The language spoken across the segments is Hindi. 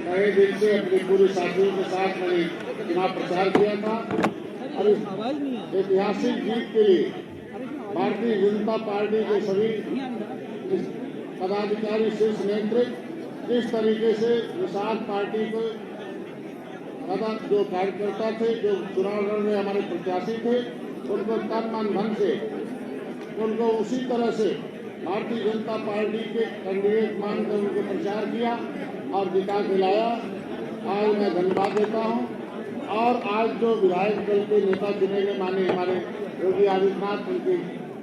नए दिन से अपने पूरे साथियों के साथ मैंने चुनाव प्रचार किया था और इस ऐतिहासिक जीत के लिए भारतीय जनता पार्टी के सभी पदाधिकारी शीर्ष नेतृत्व किस तरीके से निषाद पार्टी को जो कार्यकर्ता थे, जो चुनाव लड़ रहे हमारे प्रत्याशी थे, उनको तन मन धन से उनको उसी तरह से भारतीय जनता पार्टी के कैंडिडेट मानकर उनको प्रचार किया और जिता के लाया। आज मैं धन्यवाद देता हूं। और आज जो विधायक दल के नेता चुने गए माने हमारे योगी आदित्यनाथ, उनके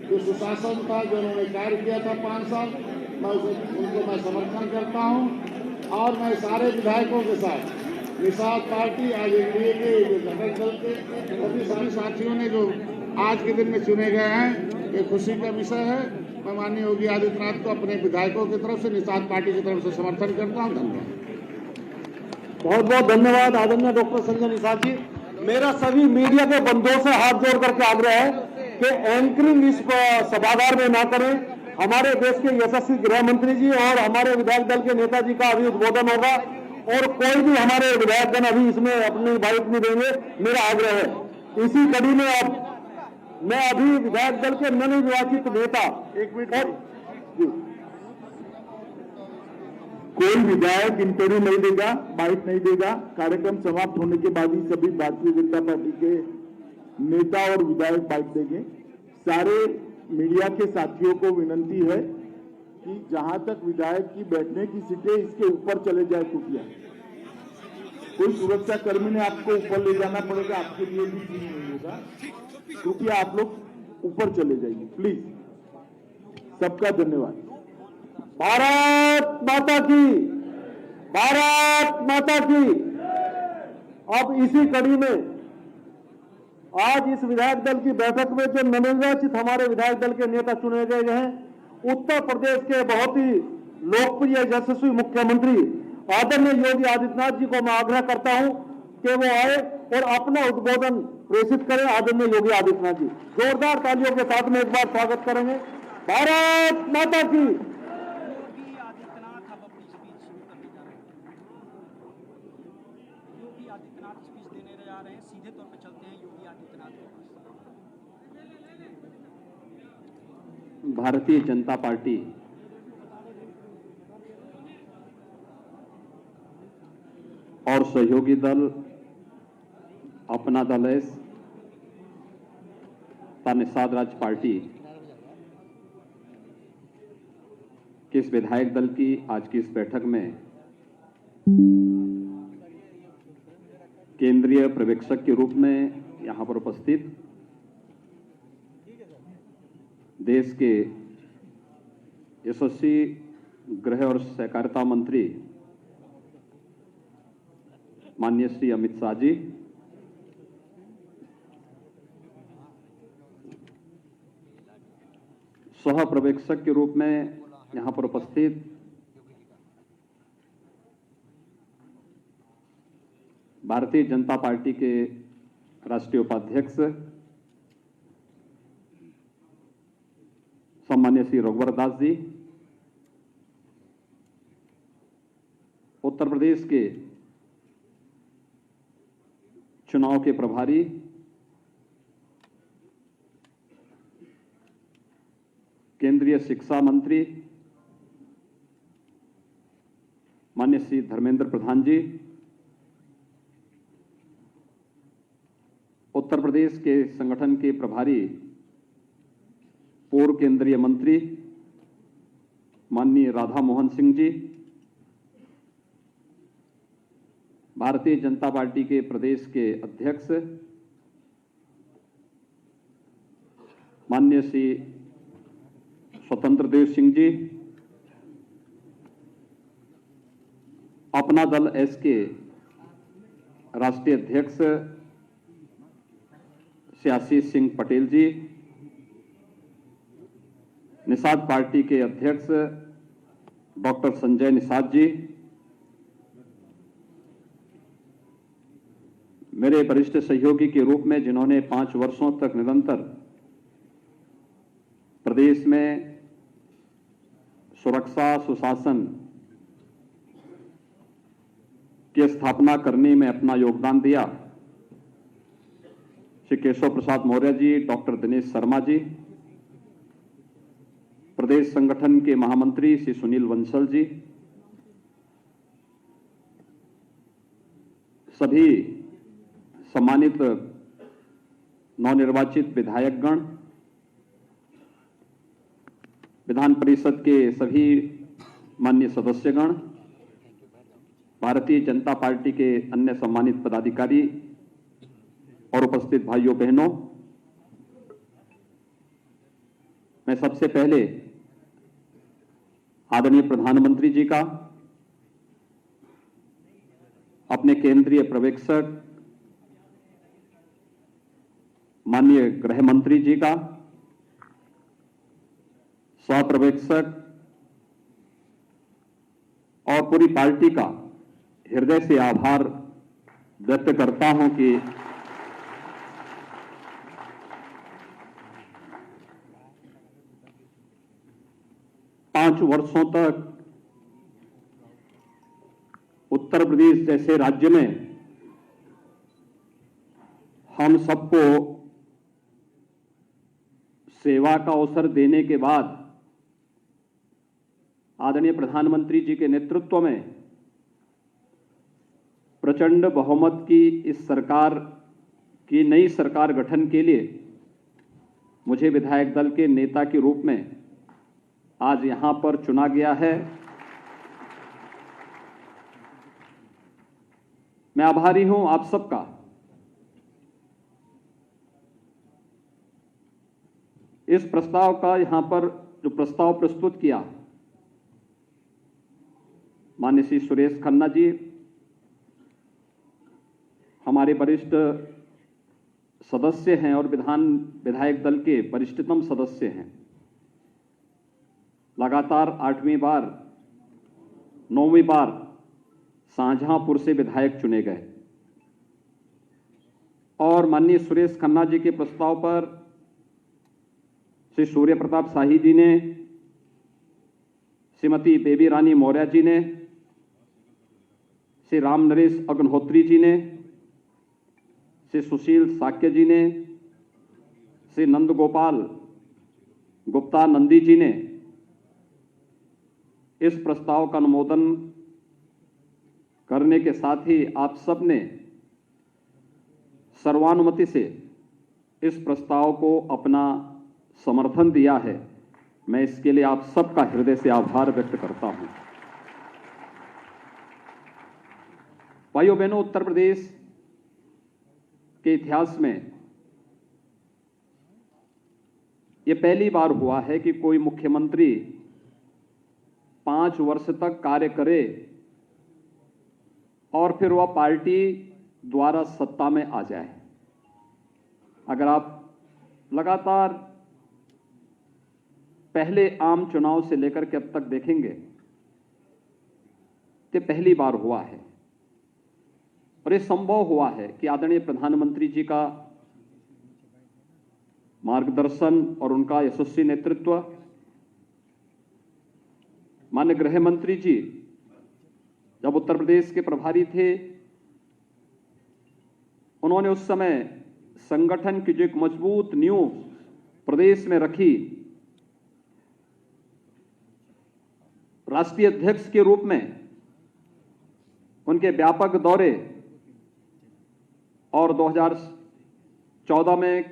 जो सुशासन था, जो उन्होंने कार्य किया था 5 साल, उनको मैं समर्थन करता हूं। और मैं सारे विधायकों के साथ निषाद पार्टी, आज एनडीए के जो घटक दल के सभी सारे साथियों ने जो आज के दिन में चुने गए हैं, ये खुशी का विषय है। मैं माननीय योगी आदित्यनाथ को अपने विधायकों की तरफ से, निषाद पार्टी की तरफ से समर्थन करता हूँ। धन्यवाद। बहुत बहुत धन्यवाद आदरणीय डॉक्टर संजय निषाद जी। मेरा सभी मीडिया के बंधुओं से हाथ जोड़ करके आग्रह है कि एंकरिंग इस सभागार में ना करें। हमारे देश के यशस्वी गृह मंत्री जी और हमारे विधायक दल के नेताजी का अभी उद्बोधन होगा और कोई भी हमारे विधायकगण अभी इसमें अपनी बाइट नहीं देंगे। मेरा आग्रह है इसी कड़ी में अब मैं अभी विधायक दल के नवनिर्वाचित नेता कोई विधायक इंटरव्यू नहीं देगा, बाइट नहीं देगा। कार्यक्रम समाप्त होने के बाद ही सभी भारतीय जनता पार्टी के नेता और विधायक बाइट देंगे। सारे मीडिया के साथियों को विनंती है कि जहां तक विधायक की बैठने की सीटें इसके ऊपर चले जाए कुटिया, कोई सुरक्षा कर्मी ने आपको ऊपर ले जाना पड़ेगा, आपके लिए भी ठीक नहीं होगा। क्योंकि आप लोग ऊपर चले जाइए प्लीज। सबका धन्यवाद। भारत माता की, भारत माता की। अब इसी कड़ी में आज इस विधायक दल की बैठक में जो नवनिर्वाचित हमारे विधायक दल के नेता चुने गए हैं, उत्तर प्रदेश के बहुत ही लोकप्रिय यशस्वी मुख्यमंत्री आदरणीय योगी आदित्यनाथ जी को मैं आग्रह करता हूं कि वो आए और अपना उद्बोधन प्रेषित करें। आदरणीय योगी आदित्यनाथ जी, जोरदार तालियों के साथ में एक बार स्वागत करेंगे। भारत माता की। योगी आदित्यनाथ अब अपनी स्पीच शुरू करने जा रहे हैं। योगी आदित्यनाथ स्पीच देने जा रहे हैं। सीधे तौर पर चलते हैं योगी आदित्यनाथ के पास। भारतीय जनता पार्टी और सहयोगी दल अपना दल है निषाद राज पार्टी के इस विधायक दल की आज की इस बैठक में केंद्रीय पर्यवेक्षक के रूप में यहां पर उपस्थित देश के यशस्वी गृह और सहकारिता मंत्री माननीय श्री अमित शाह जी, सह पर्यवेक्षक के रूप में यहां पर उपस्थित भारतीय जनता पार्टी के राष्ट्रीय उपाध्यक्ष सम्मान्य श्री रघुवर दास जी, उत्तर प्रदेश के चुनाव के प्रभारी केंद्रीय शिक्षा मंत्री माननीय श्री धर्मेंद्र प्रधान जी, उत्तर प्रदेश के संगठन के प्रभारी पूर्व केंद्रीय मंत्री माननीय राधा मोहन सिंह जी, भारतीय जनता पार्टी के प्रदेश के अध्यक्ष माननीय श्री स्वतंत्र देव सिंह जी, अपना दल एस के राष्ट्रीय अध्यक्ष श्री आशीष सिंह पटेल जी, निषाद पार्टी के अध्यक्ष डॉक्टर संजय निषाद जी, मेरे वरिष्ठ सहयोगी के रूप में जिन्होंने 5 वर्षों तक निरंतर प्रदेश में सुरक्षा सुशासन की स्थापना करने में अपना योगदान दिया श्री केशव प्रसाद मौर्य जी, डॉक्टर दिनेश शर्मा जी, प्रदेश संगठन के महामंत्री श्री सुनील वंसल जी, सभी सम्मानित नवनिर्वाचित विधायकगण, विधान परिषद के सभी माननीय सदस्यगण, भारतीय जनता पार्टी के अन्य सम्मानित पदाधिकारी और उपस्थित भाइयों बहनों, मैं सबसे पहले आदरणीय प्रधानमंत्री जी का, अपने केंद्रीय पर्यवेक्षक माननीय गृह मंत्री जी का, सहपर्यवेक्षक और पूरी पार्टी का हृदय से आभार व्यक्त करता हूं कि पांच वर्षों तक उत्तर प्रदेश जैसे राज्य में हम सबको सेवा का अवसर देने के बाद आदरणीय प्रधानमंत्री जी के नेतृत्व में प्रचंड बहुमत की इस सरकार की नई सरकार गठन के लिए मुझे विधायक दल के नेता के रूप में आज यहां पर चुना गया है। मैं आभारी हूं आप सबका। इस प्रस्ताव का यहां पर जो प्रस्ताव प्रस्तुत किया माननीय श्री सुरेश खन्ना जी, हमारे वरिष्ठ सदस्य हैं और विधायक दल के वरिष्ठतम सदस्य हैं, लगातार 8वीं बार 9वीं बार शाहजहांपुर से विधायक चुने गए और माननीय सुरेश खन्ना जी के प्रस्ताव पर श्री सूर्य प्रताप शाही जी ने, श्रीमती बेबी रानी मौर्य जी ने, श्री राम नरेश अग्निहोत्री जी ने, श्री सुशील साक्य जी ने, श्री नंद गोपाल गुप्ता नंदी जी ने इस प्रस्ताव का अनुमोदन करने के साथ ही आप सब ने सर्वानुमति से इस प्रस्ताव को अपना समर्थन दिया है। मैं इसके लिए आप सबका हृदय से आभार व्यक्त करता हूं। भाइयों बहनों, उत्तर प्रदेश के इतिहास में यह पहली बार हुआ है कि कोई मुख्यमंत्री 5 वर्ष तक कार्य करे और फिर वह पार्टी द्वारा सत्ता में आ जाए। अगर आप लगातार पहले आम चुनाव से लेकर के अब तक देखेंगे तो पहली बार हुआ है और यह संभव हुआ है कि आदरणीय प्रधानमंत्री जी का मार्गदर्शन और उनका यशस्वी नेतृत्व, माननीय गृह मंत्री जी जब उत्तर प्रदेश के प्रभारी थे, उन्होंने उस समय संगठन की जो एक मजबूत नींव प्रदेश में रखी, राष्ट्रीय अध्यक्ष के रूप में उनके व्यापक दौरे और 2014 में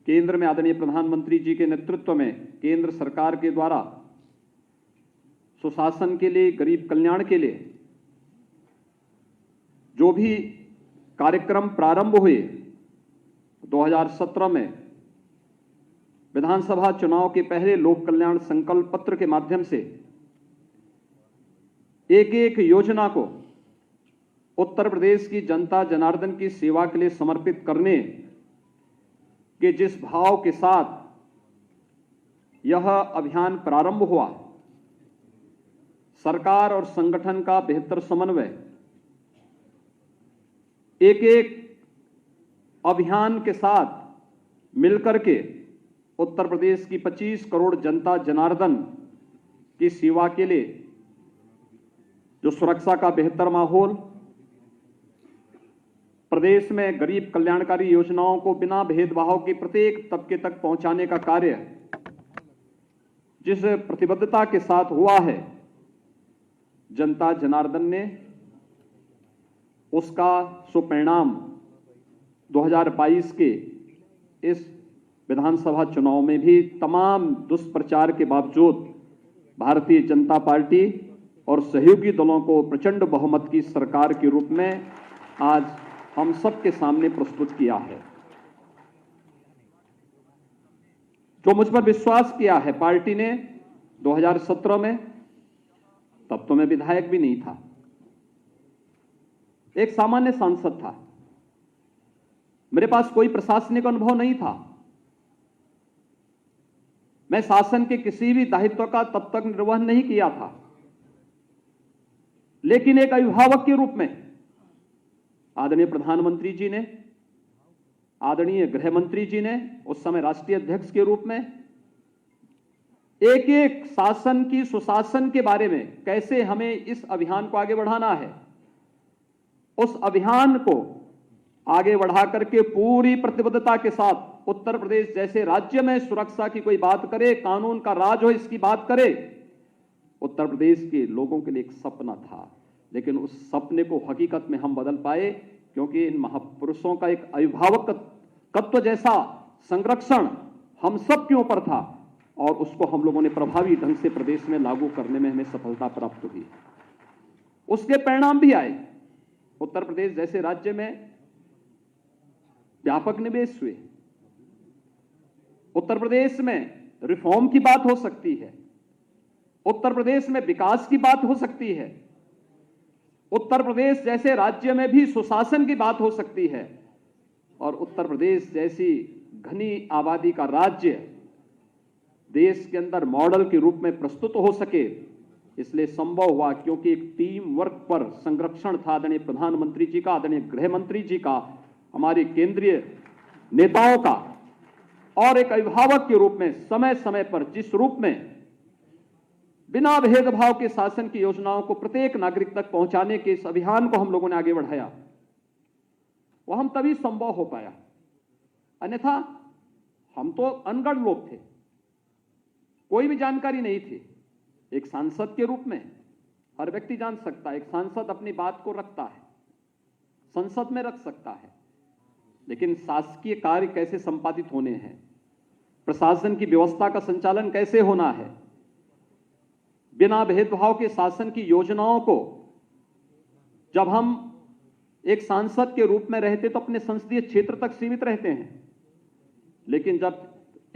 केंद्र में आदरणीय प्रधानमंत्री जी के नेतृत्व में केंद्र सरकार के द्वारा सुशासन के लिए, गरीब कल्याण के लिए जो भी कार्यक्रम प्रारंभ हुए, 2017 में विधानसभा चुनाव के पहले लोक कल्याण संकल्प पत्र के माध्यम से एक एक योजना को उत्तर प्रदेश की जनता जनार्दन की सेवा के लिए समर्पित करने के जिस भाव के साथ यह अभियान प्रारंभ हुआ, सरकार और संगठन का बेहतर समन्वय, एक एक अभियान के साथ मिलकर के उत्तर प्रदेश की 25 करोड़ जनता जनार्दन की सेवा के लिए जो सुरक्षा का बेहतर माहौल, प्रदेश में गरीब कल्याणकारी योजनाओं को बिना भेदभाव के प्रत्येक तबके तक पहुंचाने का कार्य जिस प्रतिबद्धता के साथ हुआ है, जनता जनार्दन ने उसका सुपरिणाम 2022 के इस विधानसभा चुनाव में भी तमाम दुष्प्रचार के बावजूद भारतीय जनता पार्टी और सहयोगी दलों को प्रचंड बहुमत की सरकार के रूप में आज हम सबके सामने प्रस्तुत किया है। जो मुझ पर विश्वास किया है पार्टी ने 2017 में, तब तो मैं विधायक भी नहीं था, एक सामान्य सांसद था, मेरे पास कोई प्रशासनिक अनुभव नहीं था, मैं शासन के किसी भी दायित्व का तब तक निर्वहन नहीं किया था, लेकिन एक अभिभावक के रूप में आदरणीय प्रधानमंत्री जी ने, आदरणीय गृह मंत्री जी ने, उस समय राष्ट्रीय अध्यक्ष के रूप में एक एक शासन की सुशासन के बारे में कैसे हमें इस अभियान को आगे बढ़ाना है, उस अभियान को आगे बढ़ा करके पूरी प्रतिबद्धता के साथ उत्तर प्रदेश जैसे राज्य में सुरक्षा की कोई बात करे, कानून का राज हो इसकी बात करे, उत्तर प्रदेश के लोगों के लिए एक सपना था। लेकिन उस सपने को हकीकत में हम बदल पाए क्योंकि इन महापुरुषों का एक अभिभावकत्व जैसा संरक्षण हम सब के ऊपर था और उसको हम लोगों ने प्रभावी ढंग से प्रदेश में लागू करने में हमें सफलता प्राप्त हुई। उसके परिणाम भी आए। उत्तर प्रदेश जैसे राज्य में व्यापक निवेश हुए। उत्तर प्रदेश में रिफॉर्म की बात हो सकती है, उत्तर प्रदेश में विकास की बात हो सकती है, उत्तर प्रदेश जैसे राज्य में भी सुशासन की बात हो सकती है और उत्तर प्रदेश जैसी घनी आबादी का राज्य देश के अंदर मॉडल के रूप में प्रस्तुत हो सके, इसलिए संभव हुआ क्योंकि एक टीम वर्क पर संरक्षण था आदरणीय प्रधानमंत्री जी का, आदरणीय गृह मंत्री जी का, हमारे केंद्रीय नेताओं का और एक अभिभावक के रूप में समय समय पर जिस रूप में बिना भेदभाव के शासन की योजनाओं को प्रत्येक नागरिक तक पहुंचाने के इस अभियान को हम लोगों ने आगे बढ़ाया, वह हम तभी संभव हो पाया। अन्यथा हम तो अनगढ़ लोग थे, कोई भी जानकारी नहीं थी। एक सांसद के रूप में हर व्यक्ति जान सकता है, एक सांसद अपनी बात को रखता है, संसद में रख सकता है, लेकिन शासकीय कार्य कैसे संपादित होने हैं, प्रशासन की व्यवस्था का संचालन कैसे होना है, बिना भेदभाव के शासन की योजनाओं को जब हम एक सांसद के रूप में रहते तो अपने संसदीय क्षेत्र तक सीमित रहते हैं, लेकिन जब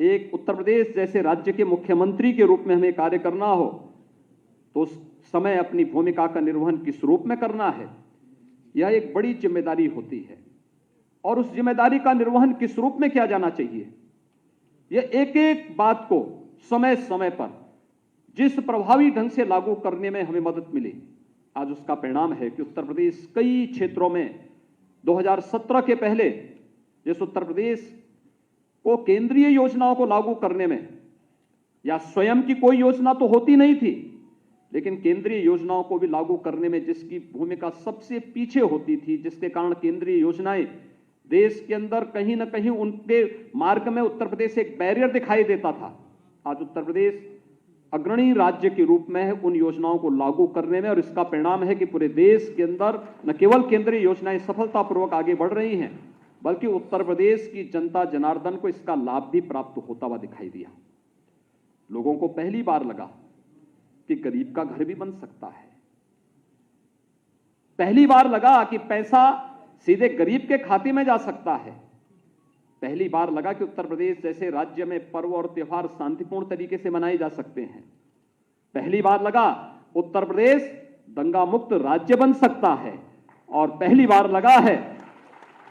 एक उत्तर प्रदेश जैसे राज्य के मुख्यमंत्री के रूप में हमें कार्य करना हो तो उस समय अपनी भूमिका का निर्वहन किस रूप में करना है, यह एक बड़ी जिम्मेदारी होती है और उस जिम्मेदारी का निर्वहन किस रूप में किया जाना चाहिए, यह एक एक बात को समय समय पर जिस प्रभावी ढंग से लागू करने में हमें मदद मिली, आज उसका परिणाम है कि उत्तर प्रदेश कई क्षेत्रों में 2017 के पहले जिस उत्तर प्रदेश को केंद्रीय योजनाओं को लागू करने में या स्वयं की कोई योजना तो होती नहीं थी, लेकिन केंद्रीय योजनाओं को भी लागू करने में जिसकी भूमिका सबसे पीछे होती थी, जिसके कारण केंद्रीय योजनाएं देश के अंदर कहीं ना कहीं उनके मार्ग में उत्तर प्रदेश एक बैरियर दिखाई देता था, आज उत्तर प्रदेश अग्रणी राज्य के रूप में है उन योजनाओं को लागू करने में और इसका परिणाम है कि पूरे देश के अंदर न केवल केंद्रीय योजनाएं सफलतापूर्वक आगे बढ़ रही हैं, बल्कि उत्तर प्रदेश की जनता जनार्दन को इसका लाभ भी प्राप्त होता हुआ दिखाई दिया। लोगों को पहली बार लगा कि गरीब का घर भी बन सकता है, पहली बार लगा कि पैसा सीधे गरीब के खाते में जा सकता है, पहली बार लगा कि उत्तर प्रदेश जैसे राज्य में पर्व और त्योहार शांतिपूर्ण तरीके से मनाए जा सकते हैं, पहली बार लगा उत्तर प्रदेश दंगा मुक्त राज्य बन सकता है और पहली बार लगा है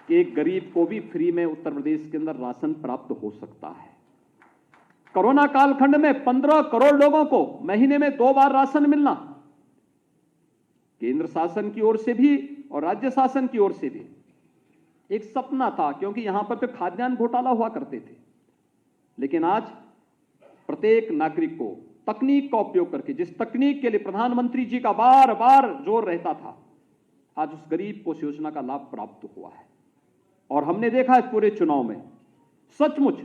कि एक गरीब को भी फ्री में उत्तर प्रदेश के अंदर राशन प्राप्त हो सकता है। कोरोना कालखंड में 15 करोड़ लोगों को महीने में 2 बार राशन मिलना, केंद्र शासन की ओर से भी और राज्य शासन की ओर से भी एक सपना था, क्योंकि यहां पर तो खाद्यान्न घोटाला हुआ करते थे। लेकिन आज प्रत्येक नागरिक को तकनीक का उपयोग करके, जिस तकनीक के लिए प्रधानमंत्री जी का बार बार जोर रहता था, आज उस गरीब को उस योजना का लाभ प्राप्त हुआ है। और हमने देखा है पूरे चुनाव में सचमुच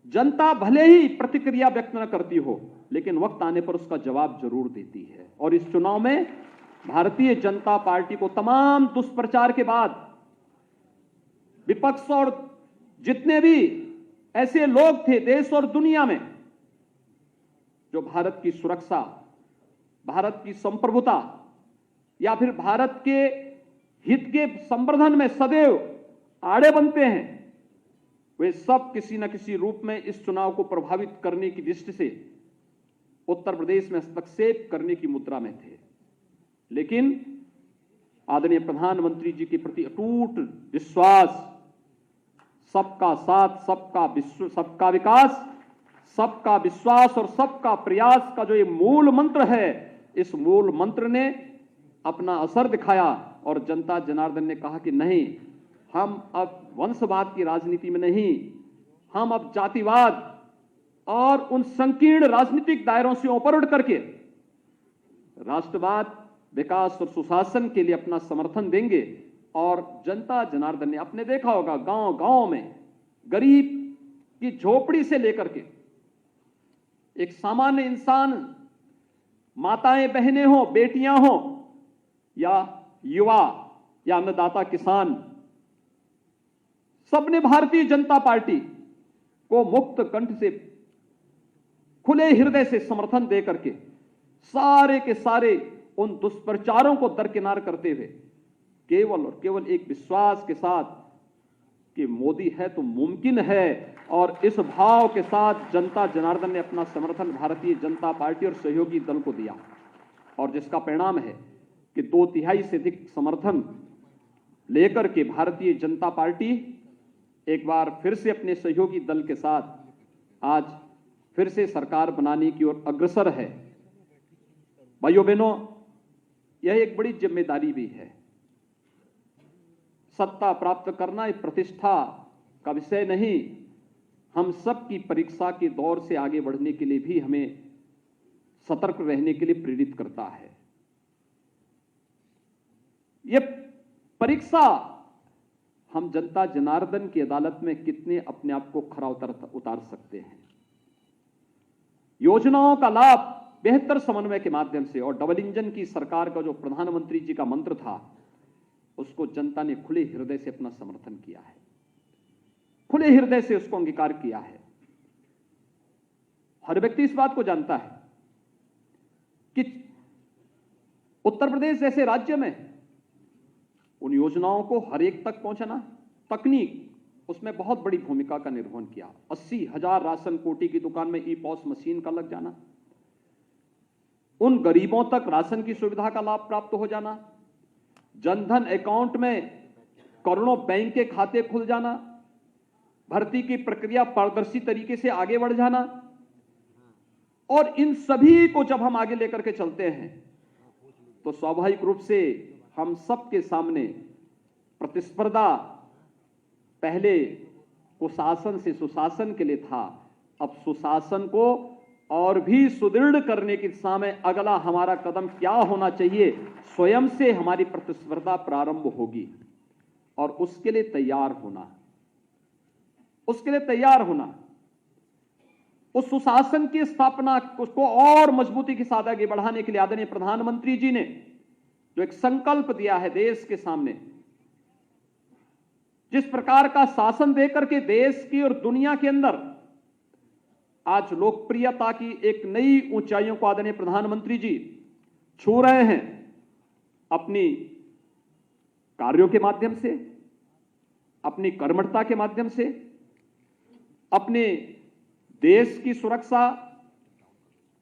जनता भले ही प्रतिक्रिया व्यक्त न करती हो, लेकिन वक्त आने पर उसका जवाब जरूर देती है। और इस चुनाव में भारतीय जनता पार्टी को तमाम दुष्प्रचार के बाद विपक्ष और जितने भी ऐसे लोग थे देश और दुनिया में जो भारत की सुरक्षा, भारत की संप्रभुता या फिर भारत के हित के संवर्धन में सदैव आड़े बनते हैं, वे सब किसी न किसी रूप में इस चुनाव को प्रभावित करने की दृष्टि से उत्तर प्रदेश में हस्तक्षेप करने की मुद्रा में थे। लेकिन आदरणीय प्रधानमंत्री जी के प्रति अटूट विश्वास, सबका साथ, सबका विकास, सबका विश्वास और सबका प्रयास का जो ये मूल मंत्र है, इस मूल मंत्र ने अपना असर दिखाया और जनता जनार्दन ने कहा कि नहीं, हम अब वंशवाद की राजनीति में नहीं, हम अब जातिवाद और उन संकीर्ण राजनीतिक दायरों से ऊपर उठ करके राष्ट्रवाद, विकास और सुशासन के लिए अपना समर्थन देंगे। और जनता जनार्दन ने आपने देखा होगा गांव गांव में गरीब की झोपड़ी से लेकर के एक सामान्य इंसान, माताएं बहनें हो, बेटियां हो या युवा या अन्नदाता किसान, सबने भारतीय जनता पार्टी को मुक्त कंठ से, खुले हृदय से समर्थन दे करके सारे के सारे उन दुष्प्रचारों को दरकिनार करते हुए केवल और केवल एक विश्वास के साथ कि मोदी है तो मुमकिन है, और इस भाव के साथ जनता जनार्दन ने अपना समर्थन भारतीय जनता पार्टी और सहयोगी दल को दिया। और जिसका परिणाम है कि 2/3 से अधिक समर्थन लेकर के भारतीय जनता पार्टी एक बार फिर से अपने सहयोगी दल के साथ आज फिर से सरकार बनाने की ओर अग्रसर है। भाइयों बहनों, यह एक बड़ी जिम्मेदारी भी है। सत्ता प्राप्त करना एक प्रतिष्ठा का विषय नहीं, हम सब की परीक्षा के दौर से आगे बढ़ने के लिए भी हमें सतर्क रहने के लिए प्रेरित करता है। यह परीक्षा हम जनता जनार्दन की अदालत में कितने अपने आप को खरा उतार सकते हैं। योजनाओं का लाभ बेहतर समन्वय के माध्यम से और डबल इंजन की सरकार का जो प्रधानमंत्री जी का मंत्र था, उसको जनता ने खुले हृदय से अपना समर्थन किया है, खुले हृदय से उसको अंगीकार किया है। हर व्यक्ति इस बात को जानता है कि उत्तर प्रदेश जैसे राज्य में उन योजनाओं को हर एक तक पहुंचाना, तकनीक उसमें बहुत बड़ी भूमिका का निर्वहन किया। 80,000 राशन कोटी की दुकान में ई-पॉस मशीन का लग जाना, उन गरीबों तक राशन की सुविधा का लाभ प्राप्त हो जाना, जनधन अकाउंट में करोड़ों बैंक के खाते खुल जाना, भर्ती की प्रक्रिया पारदर्शी तरीके से आगे बढ़ जाना। और इन सभी को जब हम आगे लेकर के चलते हैं तो स्वाभाविक रूप से हम सबके सामने प्रतिस्पर्धा पहले कुशासन से सुशासन के लिए था, अब सुशासन को और भी सुदृढ़ करने की दिशा में अगला हमारा कदम क्या होना चाहिए, स्वयं से हमारी प्रतिस्पर्धा प्रारंभ होगी। और उसके लिए तैयार होना, उसके लिए तैयार होना, उस सुशासन की स्थापना उसको और मजबूती के साथ आगे बढ़ाने के लिए आदरणीय प्रधानमंत्री जी ने जो एक संकल्प दिया है देश के सामने, जिस प्रकार का शासन देकर के देश की और दुनिया के अंदर आज लोकप्रियता की एक नई ऊंचाइयों को आदरणीय प्रधानमंत्री जी छू रहे हैं, अपनी कार्यों के माध्यम से, अपनी कर्मठता के माध्यम से, अपने देश की सुरक्षा,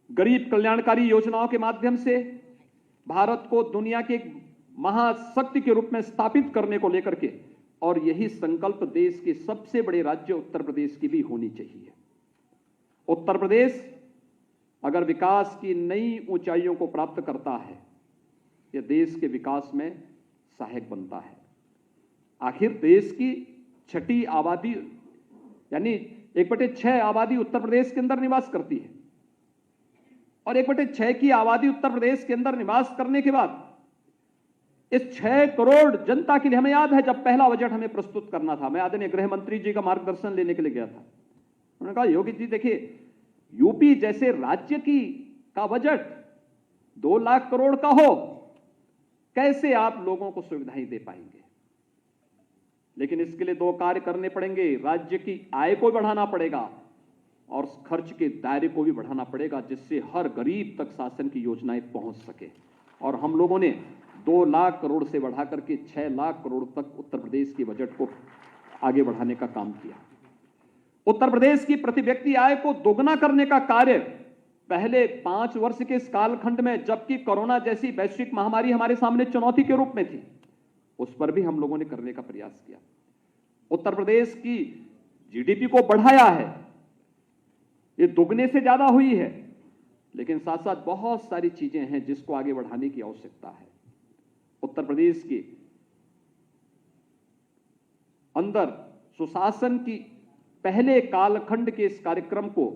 गरीब कल्याणकारी योजनाओं के माध्यम से भारत को दुनिया के एक महाशक्ति के रूप में स्थापित करने को लेकर के। और यही संकल्प देश के सबसे बड़े राज्य उत्तर प्रदेश की भी होनी चाहिए। उत्तर प्रदेश अगर विकास की नई ऊंचाइयों को प्राप्त करता है, यह देश के विकास में सहायक बनता है। आखिर देश की 6ठी आबादी यानी 1/6 आबादी उत्तर प्रदेश के अंदर निवास करती है, और 1/6 की आबादी उत्तर प्रदेश के अंदर निवास करने के बाद इस 6 करोड़ जनता के लिए, हमें याद है जब पहला बजट हमें प्रस्तुत करना था, मैं आदरणीय गृह मंत्री जी का मार्गदर्शन लेने के लिए गया था। उन्होंने कहा योगी जी देखिए, यूपी जैसे राज्य का बजट 2 लाख करोड़ का हो, कैसे आप लोगों को सुविधाएं दे पाएंगे? लेकिन इसके लिए 2 कार्य करने पड़ेंगे। राज्य की आय को बढ़ाना पड़ेगा और खर्च के दायरे को भी बढ़ाना पड़ेगा, जिससे हर गरीब तक शासन की योजनाएं पहुंच सके। और हम लोगों ने 2 लाख करोड़ से बढ़ा करके 6 लाख करोड़ तक उत्तर प्रदेश के बजट को आगे बढ़ाने का काम किया। उत्तर प्रदेश की प्रति व्यक्ति आय को दोगुना करने का कार्य पहले 5 वर्ष के इस कालखंड में, जबकि कोरोना जैसी वैश्विक महामारी हमारे सामने चुनौती के रूप में थी, उस पर भी हम लोगों ने करने का प्रयास किया। उत्तर प्रदेश की जीडीपी को बढ़ाया है, ये दुगने से ज्यादा हुई है, लेकिन साथ साथ बहुत सारी चीजें हैं जिसको आगे बढ़ाने की आवश्यकता है। उत्तर प्रदेश के अंदर सुशासन की पहले कालखंड के इस कार्यक्रम को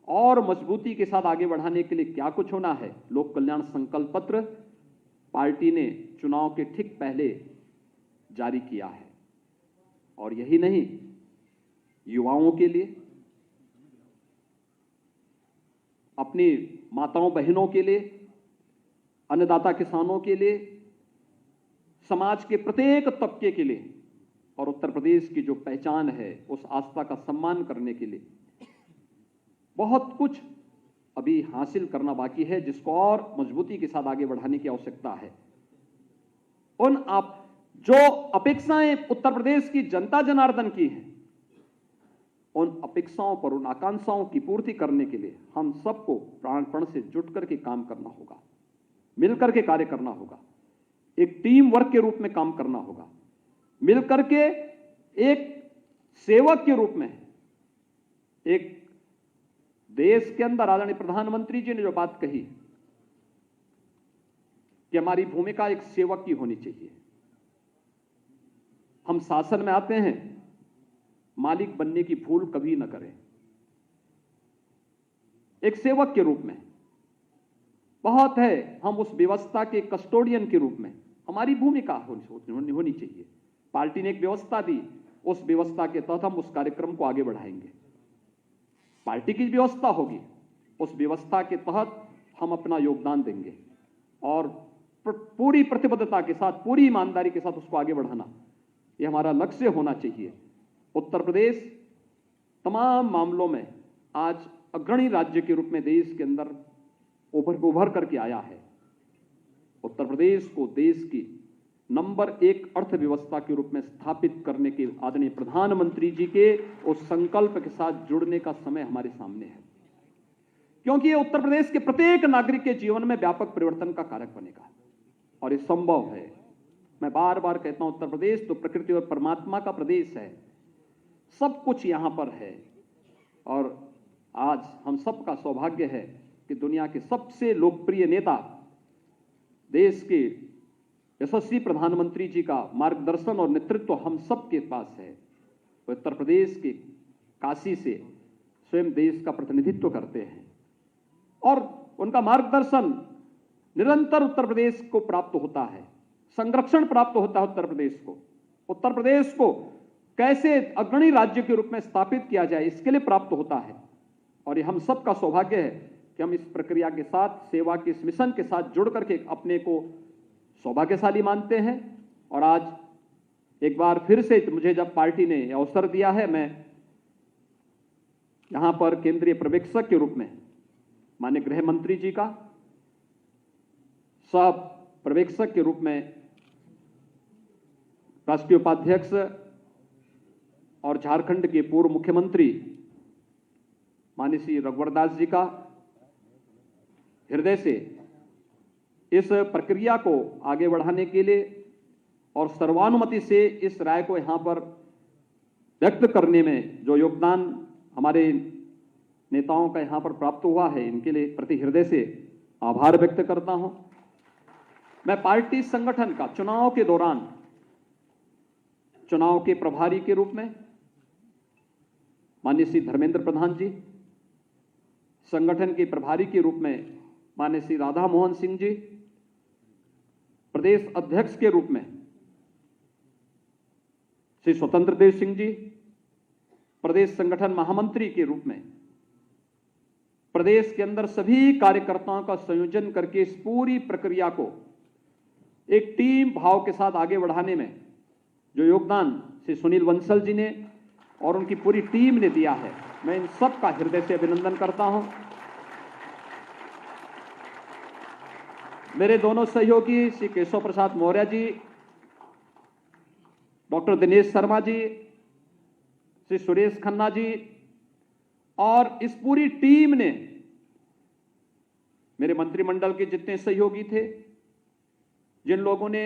और मजबूती के साथ आगे बढ़ाने के लिए क्या कुछ होना है, लोक कल्याण संकल्प पत्र पार्टी ने चुनाव के ठीक पहले जारी किया है। और यही नहीं, युवाओं के लिए, अपनी माताओं बहनों के लिए, अन्नदाता किसानों के लिए, समाज के प्रत्येक तबके के लिए और उत्तर प्रदेश की जो पहचान है उस आस्था का सम्मान करने के लिए बहुत कुछ अभी हासिल करना बाकी है, जिसको और मजबूती के साथ आगे बढ़ाने की आवश्यकता है। जो अपेक्षाएं उत्तर प्रदेश की जनता जनार्दन की हैं, उन अपेक्षाओं पर, उन आकांक्षाओं की पूर्ति करने के लिए हम सबको प्राणपण से जुट करके काम करना होगा, मिलकर के कार्य करना होगा, एक टीम वर्क के रूप में काम करना होगा, मिलकर के एक सेवक के रूप में। एक देश के अंदर आदरणीय प्रधानमंत्री जी ने जो बात कही कि हमारी भूमिका एक सेवक की होनी चाहिए। हम शासन में आते हैं, मालिक बनने की भूल कभी न करें। एक सेवक के रूप में बहुत है, हम उस व्यवस्था के कस्टोडियन के रूप में हमारी भूमिका होनी चाहिए। पार्टी ने एक व्यवस्था दी, उस व्यवस्था के तहत हम उस कार्यक्रम को आगे बढ़ाएंगे। पार्टी की व्यवस्था होगी, उस व्यवस्था के तहत हम अपना योगदान देंगे और पूरी प्रतिबद्धता के साथ, पूरी ईमानदारी के साथ उसको आगे बढ़ाना, ये हमारा लक्ष्य होना चाहिए। उत्तर प्रदेश तमाम मामलों में आज अग्रणी राज्य के रूप में देश के अंदर उभर करके आया है। उत्तर प्रदेश को देश की नंबर 1 अर्थव्यवस्था के रूप में स्थापित करने के आदरणीय प्रधानमंत्री जी के उस संकल्प के साथ जुड़ने का समय हमारे सामने है, क्योंकि ये उत्तर प्रदेश के प्रत्येक नागरिक के जीवन में व्यापक परिवर्तन का कारक बनेगा और ये संभव है। मैं बार बार कहता हूं, उत्तर प्रदेश तो प्रकृति और परमात्मा का प्रदेश है, सब कुछ यहां पर है। और आज हम सबका सौभाग्य है कि दुनिया के सबसे लोकप्रिय नेता, देश के यशस्वी प्रधानमंत्री जी का मार्गदर्शन और नेतृत्व हम सबके पास है। तो उत्तर प्रदेश के काशी से स्वयं देश का प्रतिनिधित्व करते हैं और उनका मार्गदर्शन निरंतर उत्तर प्रदेश को प्राप्त होता है, संरक्षण प्राप्त होता है। उत्तर प्रदेश को कैसे अग्रणी राज्य के रूप में स्थापित किया जाए, इसके लिए प्राप्त होता है। और ये हम सबका सौभाग्य है कि हम इस प्रक्रिया के साथ, सेवा के इस मिशन के साथ जुड़ करके अपने को सौभाग्यशाली मानते हैं। और आज एक बार फिर से मुझे जब पार्टी ने अवसर दिया है, मैं यहां पर केंद्रीय पर्यवेक्षक के रूप में माननीय गृह मंत्री जी का, सह पर्यवेक्षक के रूप में राष्ट्रीय उपाध्यक्ष और झारखंड के पूर्व मुख्यमंत्री माननीय श्री रघुवर दास जी का हृदय से इस प्रक्रिया को आगे बढ़ाने के लिए और सर्वानुमति से इस राय को यहां पर व्यक्त करने में जो योगदान हमारे नेताओं का यहां पर प्राप्त हुआ है, इनके लिए प्रति हृदय से आभार व्यक्त करता हूं। मैं पार्टी संगठन का चुनाव के दौरान चुनाव के प्रभारी के रूप में माननीय श्री धर्मेंद्र प्रधान जी, संगठन के प्रभारी के रूप में माननीय श्री राधा मोहन सिंह जी, प्रदेश अध्यक्ष के रूप में श्री स्वतंत्र देव सिंह जी, प्रदेश संगठन महामंत्री के रूप में प्रदेश के अंदर सभी कार्यकर्ताओं का संयोजन करके इस पूरी प्रक्रिया को एक टीम भाव के साथ आगे बढ़ाने में जो योगदान श्री सुनील बंसल जी ने और उनकी पूरी टीम ने दिया है, मैं इन सब का हृदय से अभिनंदन करता हूं। मेरे दोनों सहयोगी श्री केशव प्रसाद मौर्य जी, डॉक्टर दिनेश शर्मा जी, श्री सुरेश खन्ना जी और इस पूरी टीम ने, मेरे मंत्रिमंडल के जितने सहयोगी थे, जिन लोगों ने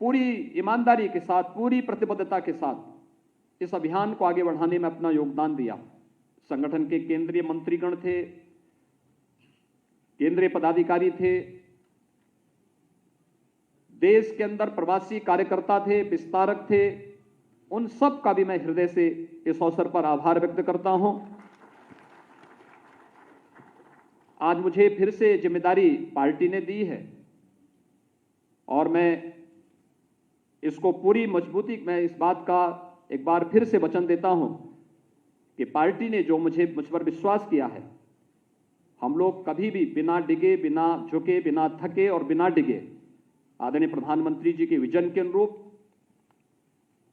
पूरी ईमानदारी के साथ, पूरी प्रतिबद्धता के साथ इस अभियान को आगे बढ़ाने में अपना योगदान दिया। संगठन के केंद्रीय मंत्रीगण थे, केंद्रीय पदाधिकारी थे, देश के अंदर प्रवासी कार्यकर्ता थे, विस्तारक थे, उन सब का भी मैं हृदय से इस अवसर पर आभार व्यक्त करता हूं। आज मुझे फिर से जिम्मेदारी पार्टी ने दी है और मैं इसको पूरी मजबूती, मैं इस बात का एक बार फिर से वचन देता हूं कि पार्टी ने जो मुझ पर विश्वास किया है, हम लोग कभी भी बिना डिगे, बिना झुके, बिना थके और बिना डिगे आदरणीय प्रधानमंत्री जी के विजन के अनुरूप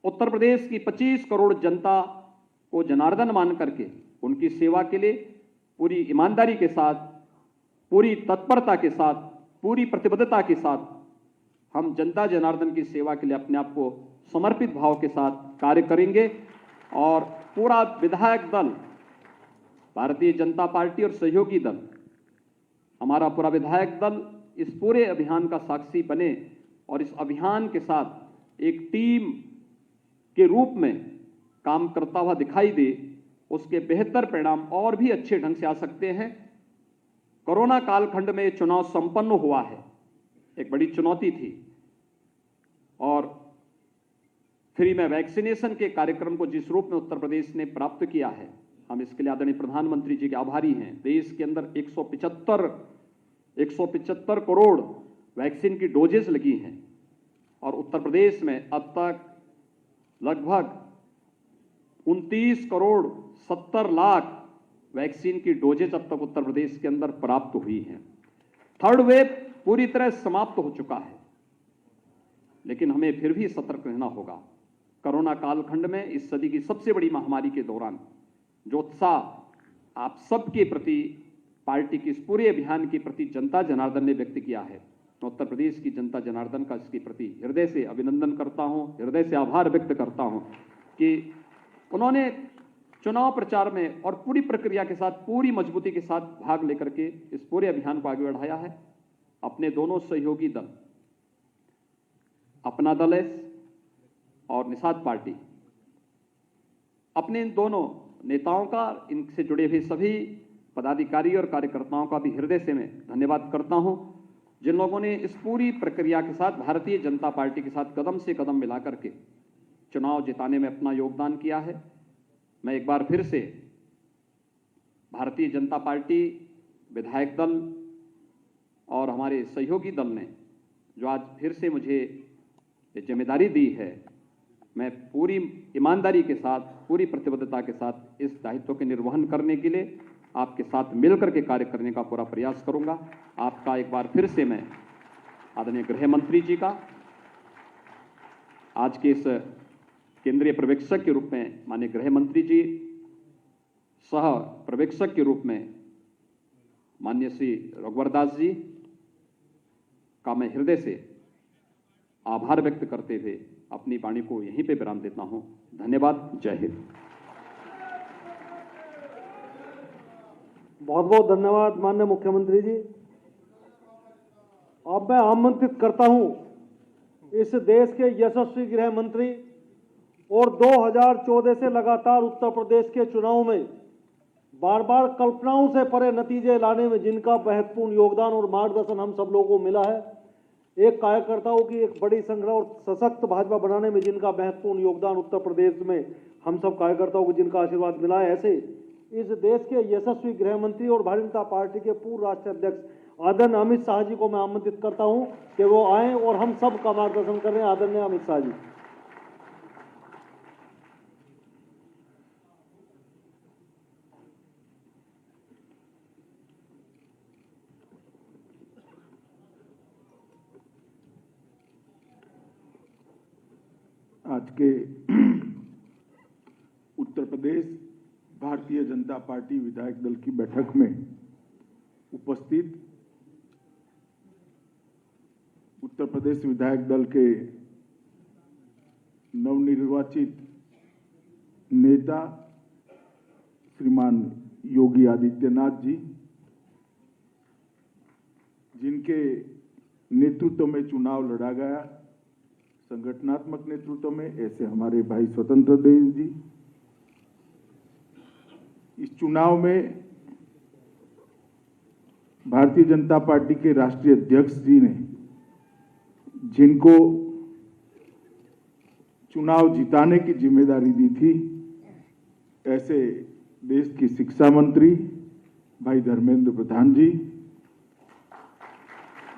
उत्तर प्रदेश की 25 करोड़ जनता को जनार्दन मान करके उनकी सेवा के लिए पूरी ईमानदारी के साथ, पूरी तत्परता के साथ, पूरी प्रतिबद्धता के साथ हम जनता जनार्दन की सेवा के लिए अपने आप को समर्पित भाव के साथ कार्य करेंगे। और पूरा विधायक दल, भारतीय जनता पार्टी और सहयोगी दल, हमारा पूरा विधायक दल इस पूरे अभियान का साक्षी बने और इस अभियान के साथ एक टीम के रूप में काम करता हुआ दिखाई दे, उसके बेहतर परिणाम और भी अच्छे ढंग से आ सकते हैं। कोरोना कालखंड में चुनाव संपन्न हुआ है, एक बड़ी चुनौती थी और फ्री में वैक्सीनेशन के कार्यक्रम को जिस रूप में उत्तर प्रदेश ने प्राप्त किया है, हम इसके लिए आदरणीय प्रधानमंत्री जी के आभारी हैं। देश के अंदर 175 करोड़ वैक्सीन की डोजेस लगी हैं और उत्तर प्रदेश में अब तक लगभग 29 करोड़ 70 लाख वैक्सीन की डोजेज अब तक उत्तर प्रदेश के अंदर प्राप्त हुई हैं। थर्ड वेव पूरी तरह समाप्त हो चुका है, लेकिन हमें फिर भी सतर्क रहना होगा। कोरोना कालखंड में इस सदी की सबसे बड़ी महामारी के दौरान जो उत्साह आप सबके प्रति, पार्टी के इस पूरे अभियान के प्रति जनता जनार्दन ने व्यक्त किया है, मैं उत्तर प्रदेश की जनता जनार्दन का इसके प्रति हृदय से अभिनंदन करता हूं, हृदय से आभार व्यक्त करता हूं कि उन्होंने चुनाव प्रचार में और पूरी प्रक्रिया के साथ, पूरी मजबूती के साथ भाग लेकर के इस पूरे अभियान को आगे बढ़ाया है। अपने दोनों सहयोगी दल, अपना दल है और निषाद पार्टी, अपने इन दोनों नेताओं का, इनसे जुड़े हुए सभी पदाधिकारी और कार्यकर्ताओं का भी हृदय से मैं धन्यवाद करता हूं, जिन लोगों ने इस पूरी प्रक्रिया के साथ भारतीय जनता पार्टी के साथ कदम से कदम मिलाकर के चुनाव जिताने में अपना योगदान किया है। मैं एक बार फिर से भारतीय जनता पार्टी, विधायक दल और हमारे सहयोगी दल ने जो आज फिर से मुझे ये जिम्मेदारी दी है, मैं पूरी ईमानदारी के साथ, पूरी प्रतिबद्धता के साथ इस दायित्व के निर्वहन करने के लिए आपके साथ मिलकर के कार्य करने का पूरा प्रयास करूंगा। आपका एक बार फिर से मैं आदरणीय गृह मंत्री जी का, आज के इस केंद्रीय पर्यवेक्षक के रूप में माननीय गृह मंत्री जी, सह पर्यवेक्षक के रूप में माननीय श्री रघुवर दास जी का मैं हृदय से आभार व्यक्त करते हुए अपनी वाणी को यहीं पे विराम देता हूं। धन्यवाद। जय हिंद। बहुत बहुत धन्यवाद माननीय मुख्यमंत्री जी। अब मैं आमंत्रित करता हूं इस देश के यशस्वी गृह मंत्री और 2014 से लगातार उत्तर प्रदेश के चुनाव में बार बार कल्पनाओं से परे नतीजे लाने में जिनका महत्वपूर्ण योगदान और मार्गदर्शन हम सब लोगों को मिला है, एक कार्यकर्ताओं की एक बड़ी संग्रह और सशक्त भाजपा बनाने में जिनका महत्वपूर्ण योगदान उत्तर प्रदेश में हम सब कार्यकर्ताओं को जिनका आशीर्वाद मिला है, ऐसे इस देश के यशस्वी गृह मंत्री और भारतीय जनता पार्टी के पूर्व राष्ट्रीय अध्यक्ष आदरणीय अमित शाह जी को मैं आमंत्रित करता हूं कि वो आएं और हम सब का मार्गदर्शन कर रहे हैं आदरणीय अमित शाह जी। आज के उत्तर प्रदेश भारतीय जनता पार्टी विधायक दल की बैठक में उपस्थित उत्तर प्रदेश विधायक दल के नवनिर्वाचित नेता श्रीमान योगी आदित्यनाथ जी, जिनके नेतृत्व में चुनाव लड़ा गया, संगठनात्मक नेतृत्व में, ऐसे हमारे भाई स्वतंत्र देव जी। इस चुनाव में भारतीय जनता पार्टी के राष्ट्रीय अध्यक्ष जी ने जिनको चुनाव जिताने की जिम्मेदारी दी थी, ऐसे देश की शिक्षा मंत्री भाई धर्मेंद्र प्रधान जी,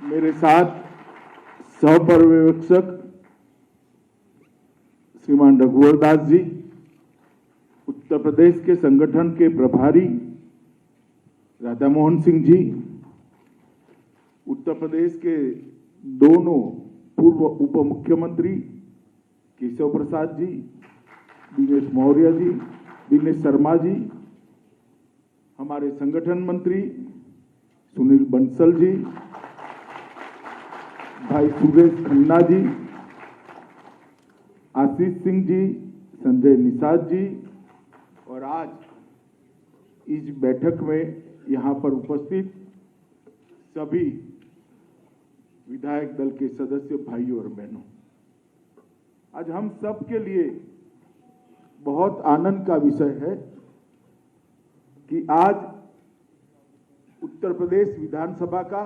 मेरे साथ सहपर्यवेक्षक श्रीमान रघुवर दास जी, उत्तर प्रदेश के संगठन के प्रभारी राधा मोहन सिंह जी, उत्तर प्रदेश के दोनों पूर्व उप मुख्यमंत्री केशव प्रसाद जी, दिनेश मौर्य जी, दिनेश शर्मा जी, हमारे संगठन मंत्री सुनील बंसल जी, भाई सुरेश खन्ना जी, आशीष सिंह जी, संजय निषाद जी, और आज इस बैठक में यहां पर उपस्थित सभी विधायक दल के सदस्य भाइयों और बहनों, आज हम सब के लिए बहुत आनंद का विषय है कि आज उत्तर प्रदेश विधानसभा का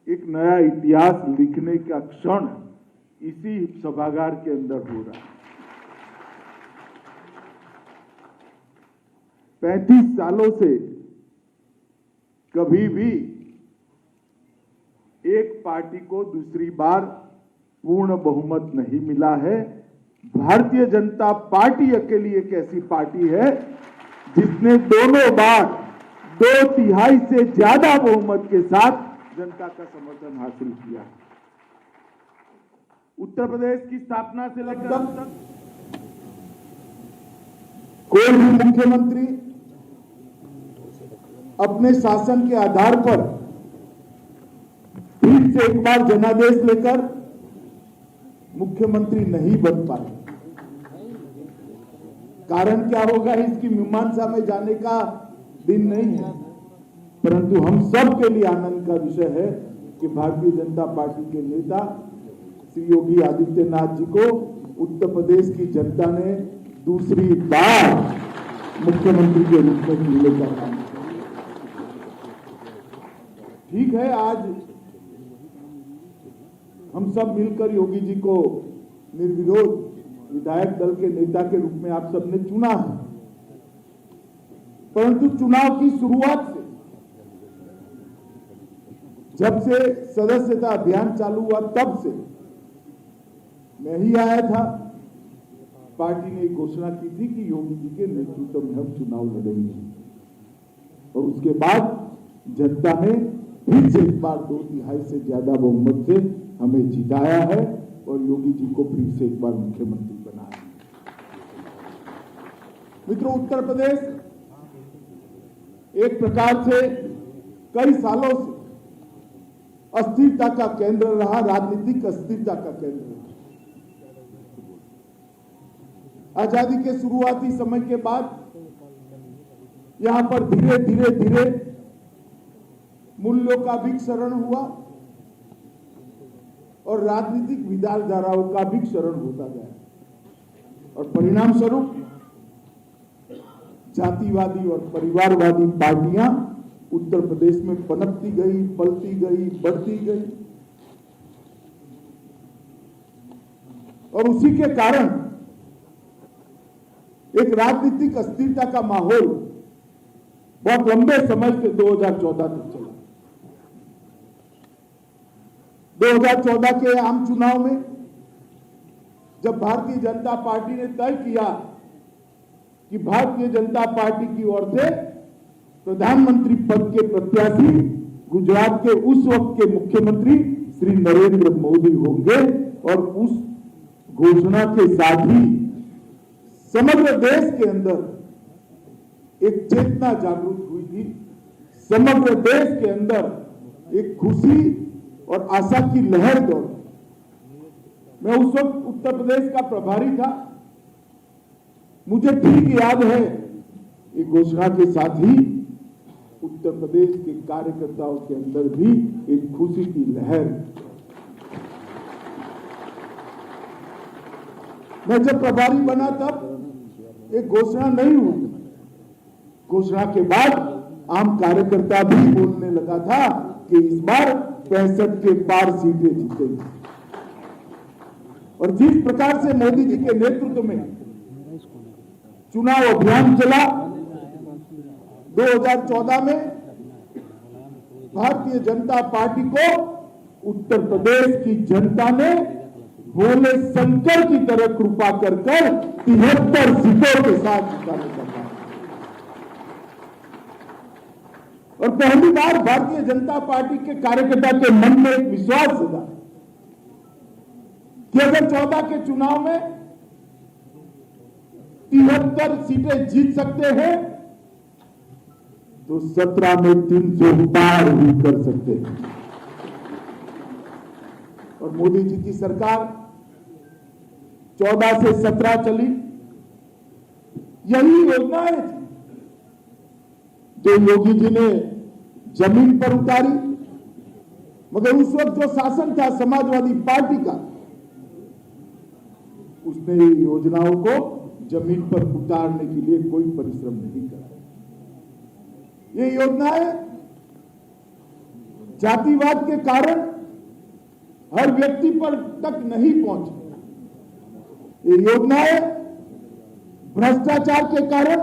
एक नया इतिहास लिखने का क्षण इसी सभागार के अंदर हो रहा है। 35 सालों से कभी भी एक पार्टी को दूसरी बार पूर्ण बहुमत नहीं मिला है। भारतीय जनता पार्टी अकेली एक ऐसी पार्टी है जिसने दोनों बार 2/3 से ज्यादा बहुमत के साथ जनता का समर्थन हासिल किया। उत्तर प्रदेश की स्थापना से लेकर अब तक कोई भी मुख्यमंत्री अपने शासन के आधार पर फिर से एक बार जनादेश लेकर मुख्यमंत्री नहीं बन पाए। कारण क्या होगा, इसकी मीमांसा में जाने का दिन नहीं है, परंतु हम सब के लिए आनंद का विषय है कि भारतीय जनता पार्टी के नेता श्री योगी आदित्यनाथ जी को उत्तर प्रदेश की जनता ने दूसरी बार मुख्यमंत्री के रूप में चुनने का काम किया। ठीक है, आज हम सब मिलकर योगी जी को निर्विरोध विधायक दल के नेता के रूप में आप सबने चुना है, परंतु चुनाव की शुरुआत से, जब से सदस्यता अभियान चालू हुआ तब से मैं ही आया था, पार्टी ने घोषणा की थी कि योगी जी के नेतृत्व में हम चुनाव लड़ेंगे, और उसके बाद जनता ने फिर से एक बार 2/3 से ज्यादा बहुमत से हमें जिताया है और योगी जी को फिर से एक बार मुख्यमंत्री बनाया। मित्रों, उत्तर प्रदेश एक प्रकार से कई सालों से अस्थिरता का केंद्र रहा, राजनीतिक अस्थिरता का केंद्र रहा। आजादी के शुरुआती समय के बाद यहां पर धीरे धीरे धीरे मूल्यों का भी क्षरण हुआ और राजनीतिक विचारधाराओं का भी क्षरण होता गया, और परिणाम स्वरूप जातिवादी और परिवारवादी पार्टियां उत्तर प्रदेश में पनपती गई, पलती गई, बढ़ती गई, और उसी के कारण एक राजनीतिक अस्थिरता का माहौल बहुत लंबे समय से 2014 तक चला। 2014 के आम चुनाव में जब भारतीय जनता पार्टी ने तय किया कि भारतीय जनता पार्टी की ओर से प्रधानमंत्री पद के प्रत्याशी गुजरात के उस वक्त के मुख्यमंत्री श्री नरेंद्र मोदी होंगे, और उस घोषणा के साथ ही समग्र देश के अंदर एक चेतना जागृत हुई थी। समग्र देश के अंदर एक खुशी और आशा की लहर दौड़ी। मैं उस वक्त उत्तर प्रदेश का प्रभारी था। मुझे ठीक याद है, एक घोषणा के साथ ही उत्तर प्रदेश के कार्यकर्ताओं के अंदर भी एक खुशी की लहर। मैं जब प्रभारी बना तब एक घोषणा नहीं हुई। घोषणा के बाद आम कार्यकर्ता भी बोलने लगा था कि इस बार 65 के पार सीटें जीतेंगी। और जिस प्रकार से मोदी जी के नेतृत्व में चुनाव अभियान चला, 2014 में भारतीय जनता पार्टी को उत्तर प्रदेश की जनता ने भोले शंकर की तरह कृपा कर 73 सीटों के साथ जिताने का काम। और पहली बार भारतीय जनता पार्टी के कार्यकर्ता के मन में एक विश्वास जगा कि अगर 14 के चुनाव में 73 सीटें जीत सकते हैं तो 17 में 300 पार भी कर सकते हैं। और मोदी जी की सरकार 14 से 17 चली। यही योजनाएं थी जो योगी जी ने जमीन पर उतारी, मगर उस वक्त जो शासन था समाजवादी पार्टी का, उसने योजनाओं को जमीन पर उतारने के लिए कोई परिश्रम नहीं करा। ये योजनाएं जातिवाद के कारण हर व्यक्ति पर तक नहीं पहुंची। ये योजनाएं भ्रष्टाचार के कारण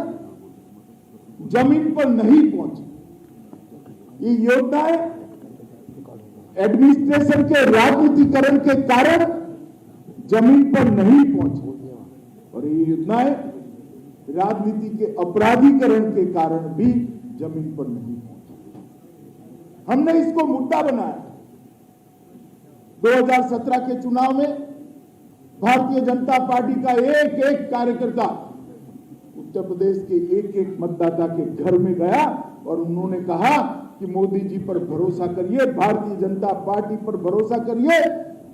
जमीन पर नहीं पहुंची। ये योजनाएं एडमिनिस्ट्रेशन के राजनीतिकरण के कारण जमीन पर नहीं पहुंची। और ये योजनाएं राजनीति के अपराधीकरण के कारण भी जमीन पर नहीं पहुंची। हमने इसको मुद्दा बनाया। 2017 के चुनाव में भारतीय जनता पार्टी का एक एक कार्यकर्ता उत्तर प्रदेश के एक एक मतदाता के घर में गया और उन्होंने कहा कि मोदी जी पर भरोसा करिए, भारतीय जनता पार्टी पर भरोसा करिए,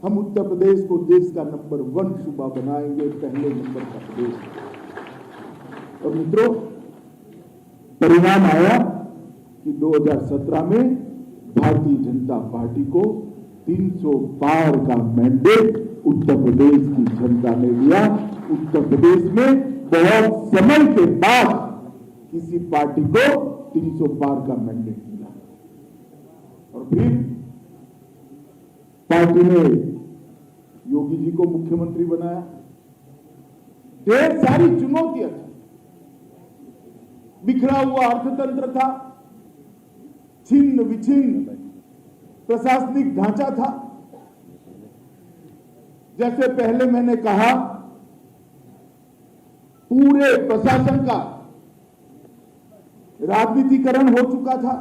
हम उत्तर प्रदेश को देश का नंबर 1 सूबा बनाएंगे, पहले नंबर का प्रदेश। और मित्रों, परिणाम आया कि 2017 में भारतीय जनता पार्टी को 300 पार का मैंडेट उत्तर प्रदेश की जनता ने लिया। उत्तर प्रदेश में बहुत समय के बाद किसी पार्टी को 300 पार का मैंडेट मिला। और फिर पार्टी ने योगी जी को मुख्यमंत्री बनाया। ढेर सारी चुनौतियां थी। बिखरा हुआ अर्थतंत्र था, छिन्न विछिन्न प्रशासनिक ढांचा था। जैसे पहले मैंने कहा, पूरे प्रशासन का राजनीतिकरण हो चुका था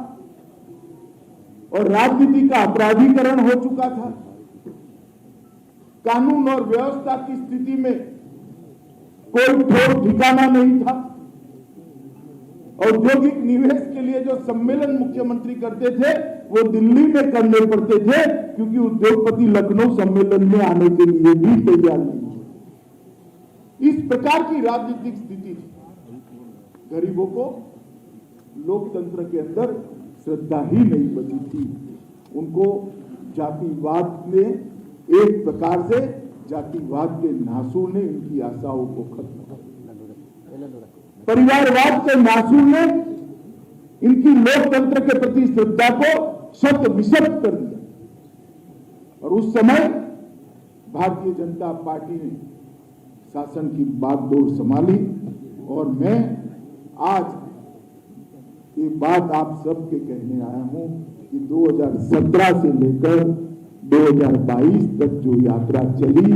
और राजनीति का अपराधीकरण हो चुका था। कानून और व्यवस्था की स्थिति में कोई ठोस ठिकाना नहीं था। औद्योगिक निवेश के लिए जो सम्मेलन मुख्यमंत्री करते थे वो दिल्ली में करने पड़ते थे, क्योंकि उद्योगपति लखनऊ सम्मेलन में आने के लिए भी तैयार नहीं थे। इस प्रकार की राजनीतिक स्थिति थी। गरीबों को लोकतंत्र के अंदर श्रद्धा ही नहीं बची थी। उनको जातिवाद ने एक प्रकार से जातिवाद के नासूर ने इनकी आशाओं को खत्म कर दिया। परिवारवाद के नासूर ने इनकी लोकतंत्र के प्रति श्रद्धा को शत विशत कर दिया। और उस समय भारतीय जनता पार्टी ने शासन की बागडोर संभाली। और मैं आज ये बात आप सबके कहने आया हूं कि 2017 से लेकर 2022 तक जो यात्रा चली,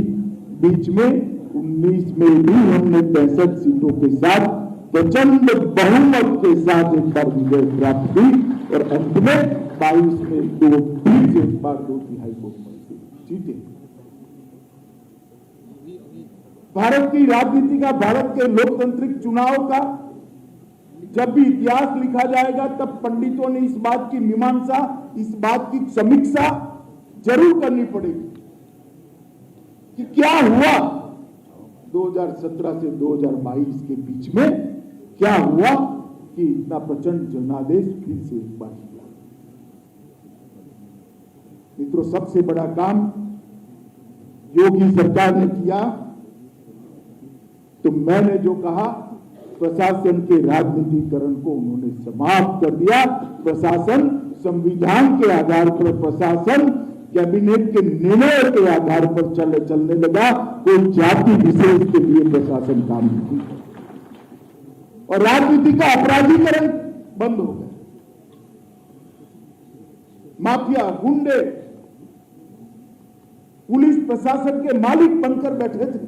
बीच में 19 में भी हमने 65 सीटों के साथ प्रचंड बहुमत के साथ एक बार विजय प्राप्त की और अंत में 22 में फिर एक बार 2/3 बहुमत से जीते। भारत की राजनीति का, भारत के लोकतांत्रिक चुनाव का जब भी इतिहास लिखा जाएगा तब पंडितों ने इस बात की मीमांसा, इस बात की समीक्षा जरूर करनी पड़ेगी कि क्या हुआ 2017 से 2022 के बीच में, क्या हुआ कि इतना प्रचंड जनादेश फिर से एक बार किया। मित्रों, सबसे बड़ा काम योगी सरकार ने किया तो मैंने जो कहा, प्रशासन के राजनीतिकरण को उन्होंने समाप्त कर दिया। प्रशासन संविधान के आधार पर, प्रशासन कैबिनेट के निर्णय के आधार पर चलने लगा। कोई जाति विशेष के लिए प्रशासन काम नहीं करता और राजनीति का अपराधीकरण बंद हो गया। माफिया, गुंडे पुलिस प्रशासन के मालिक बनकर बैठे थे,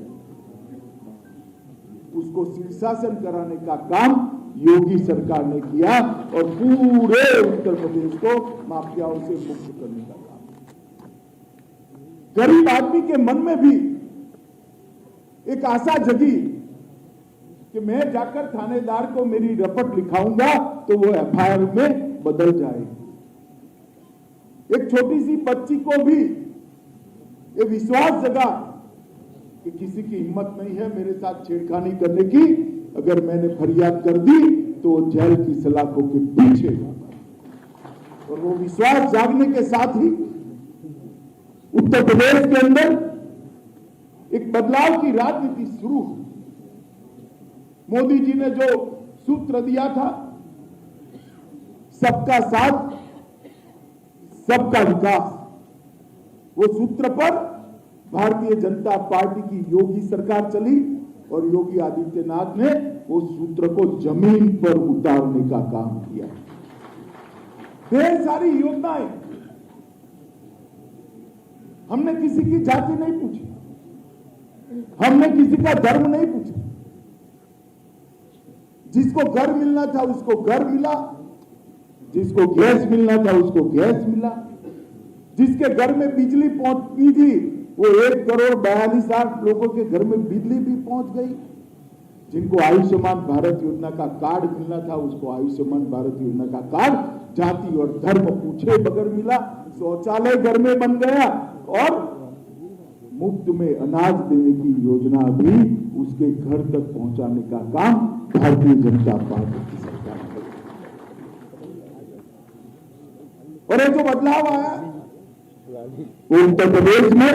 उसको शीर्षासन कराने का काम योगी सरकार ने किया और पूरे उत्तर प्रदेश को माफियाओं से मुक्त करने का काम। गरीब आदमी के मन में भी एक आशा जगी कि मैं जाकर थानेदार को मेरी रपट लिखाऊंगा तो वो एफआईआर में बदल जाएगी। एक छोटी सी बच्ची को भी ये विश्वास जगा कि किसी की हिम्मत नहीं है मेरे साथ छेड़खानी करने की, अगर मैंने फरियाद कर दी तो जेल की सलाखों के पीछे जाता। और वो विश्वास जागने के साथ ही उत्तर प्रदेश के अंदर एक बदलाव की राजनीति शुरू हुई। मोदी जी ने जो सूत्र दिया था, सबका साथ सबका विकास, वो सूत्र पर भारतीय जनता पार्टी की योगी सरकार चली और योगी आदित्यनाथ ने वो सूत्र को जमीन पर उतारने का काम किया। ढेर सारी योजनाएं, हमने किसी की जाति नहीं पूछी, हमने किसी का धर्म नहीं पूछा। जिसको घर मिलना था उसको घर मिला, जिसको गैस मिलना था उसको गैस मिला, जिसके घर में बिजली पहुंचती थी वो 1,42,00,000 लोगों के घर में बिजली भी पहुंच गई। जिनको आयुष्मान भारत योजना का कार्ड मिलना था उसको आयुष्मान भारत योजना का कार्ड जाति और धर्म पूछे बगैर मिला। शौचालय घर में बन गया और मुफ्त में अनाज देने की योजना भी उसके घर तक पहुंचाने का काम भारतीय जनता पार्टी की सरकार ने। और ये जो बदलाव आया वो उत्तर प्रदेश में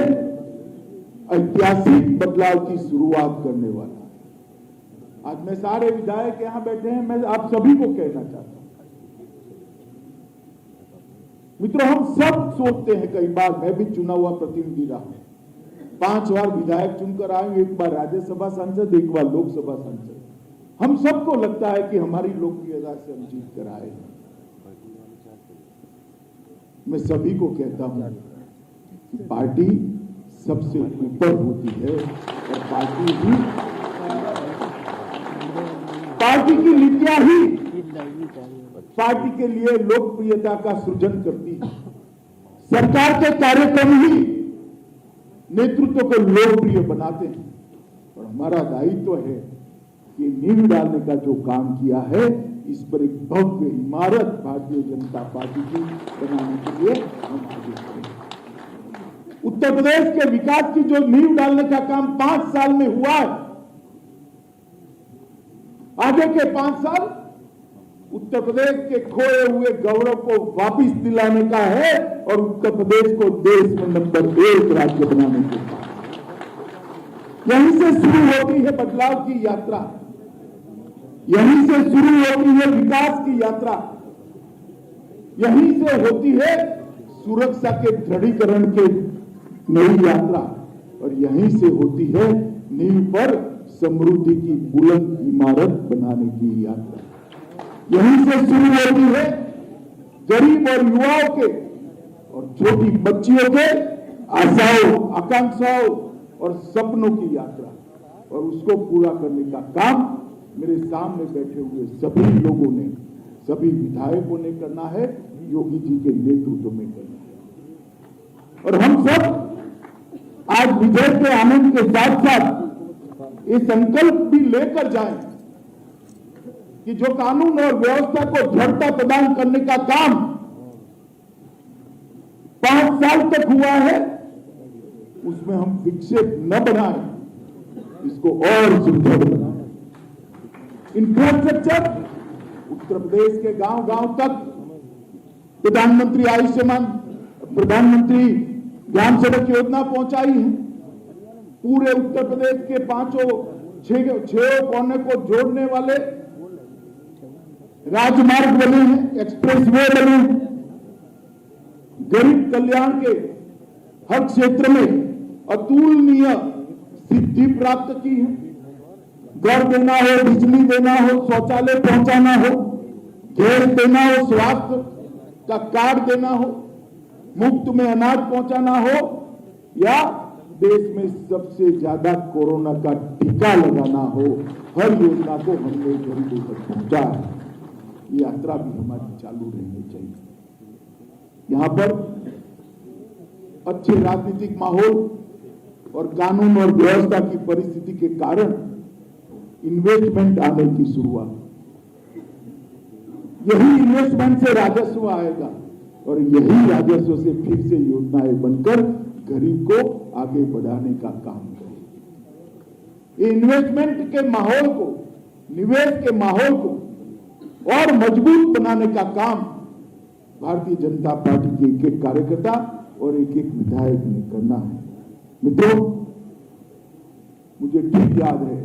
ऐतिहासिक बदलाव की शुरुआत करने वाला है। आज मैं सारे विधायक यहां बैठे हैं, मैं आप सभी को कहना चाहता हूं, मित्रों, हम सब सोचते हैं, कई बार मैं भी चुना हुआ प्रतिनिधि रहा हूं, 5 बार विधायक चुनकर आए, एक बार राज्यसभा सांसद, एक बार लोकसभा सांसद। हम सबको लगता है कि हमारी लोकप्रियता से हम जीत कर आए। मैं सभी को कहता हूं कि पार्टी सबसे ऊपर होती है और पार्टी की नीतियां ही पार्टी के लिए लोकप्रियता का सृजन करती है। सरकार के कार्यक्रम ही नेतृत्व को लोकप्रिय बनाते हैं और हमारा दायित्व है कि नींव डालने का जो काम किया है, इस पर एक भव्य इमारत भारतीय जनता पार्टी की बनाने के लिए हम आगे बढ़ेंगे। उत्तर प्रदेश के विकास की जो नींव डालने का काम 5 साल में हुआ है, आगे के 5 साल उत्तर प्रदेश के खोए हुए गौरव को वापस दिलाने का है और उत्तर प्रदेश को देश में नंबर 1 राज्य बनाने के लिए। यहीं से शुरू होती है बदलाव की यात्रा, यहीं से शुरू होती है विकास की यात्रा, यहीं से होती है सुरक्षा के दृढ़ीकरण के नई यात्रा और यहीं से होती है नींव पर समृद्धि की बुलंद इमारत बनाने की यात्रा। यहीं से शुरू होती है गरीब और युवाओं के और छोटी बच्चियों के आशाओं, आकांक्षाओं और सपनों की यात्रा, और उसको पूरा करने का काम मेरे सामने बैठे हुए सभी लोगों ने, सभी विधायकों ने करना है, योगी जी के नेतृत्व में करना है। और हम सब आज विजय के आनंद के साथ साथ ये संकल्प भी लेकर जाएं कि जो कानून और व्यवस्था को दृढ़ता प्रदान करने का काम 5 साल तक हुआ है, उसमें हम विक्षेप न बनाएं, इसको और सुदृढ़ बनाएं। इंफ्रास्ट्रक्चर उत्तर प्रदेश के गांव-गांव तक प्रधानमंत्री आयुष्मान, प्रधानमंत्री ग्राम सड़क योजना पहुंचाई है। पूरे उत्तर प्रदेश के 6 कोने को जोड़ने वाले राजमार्ग बने हैं, एक्सप्रेसवे बने हैं। गरीब कल्याण के हर क्षेत्र में अतुलनीय सिद्धि प्राप्त की है। घर देना हो, बिजली देना हो, शौचालय पहुंचाना हो, गैस देना हो, स्वास्थ्य का कार्ड देना हो, मुफ्त में अनाज पहुंचाना हो, या देश में सबसे ज्यादा कोरोना का टीका लगाना हो, हर योजना को हमने गरीबों तक पहुंचा है। ये यात्रा भी हमारी चालू रहनी चाहिए। यहां पर अच्छे राजनीतिक माहौल और कानून और व्यवस्था की परिस्थिति के कारण इन्वेस्टमेंट आने की शुरुआत, यही इन्वेस्टमेंट से राजस्व आएगा और यही राजस्व से फिर से योजनाएं बनकर गरीब को आगे बढ़ाने का काम करेगी। इन्वेस्टमेंट के माहौल को, निवेश के माहौल को और मजबूत बनाने का काम भारतीय जनता पार्टी के एक-एक कार्यकर्ता और एक-एक विधायक ने करना है। मित्रों, मुझे ठीक याद है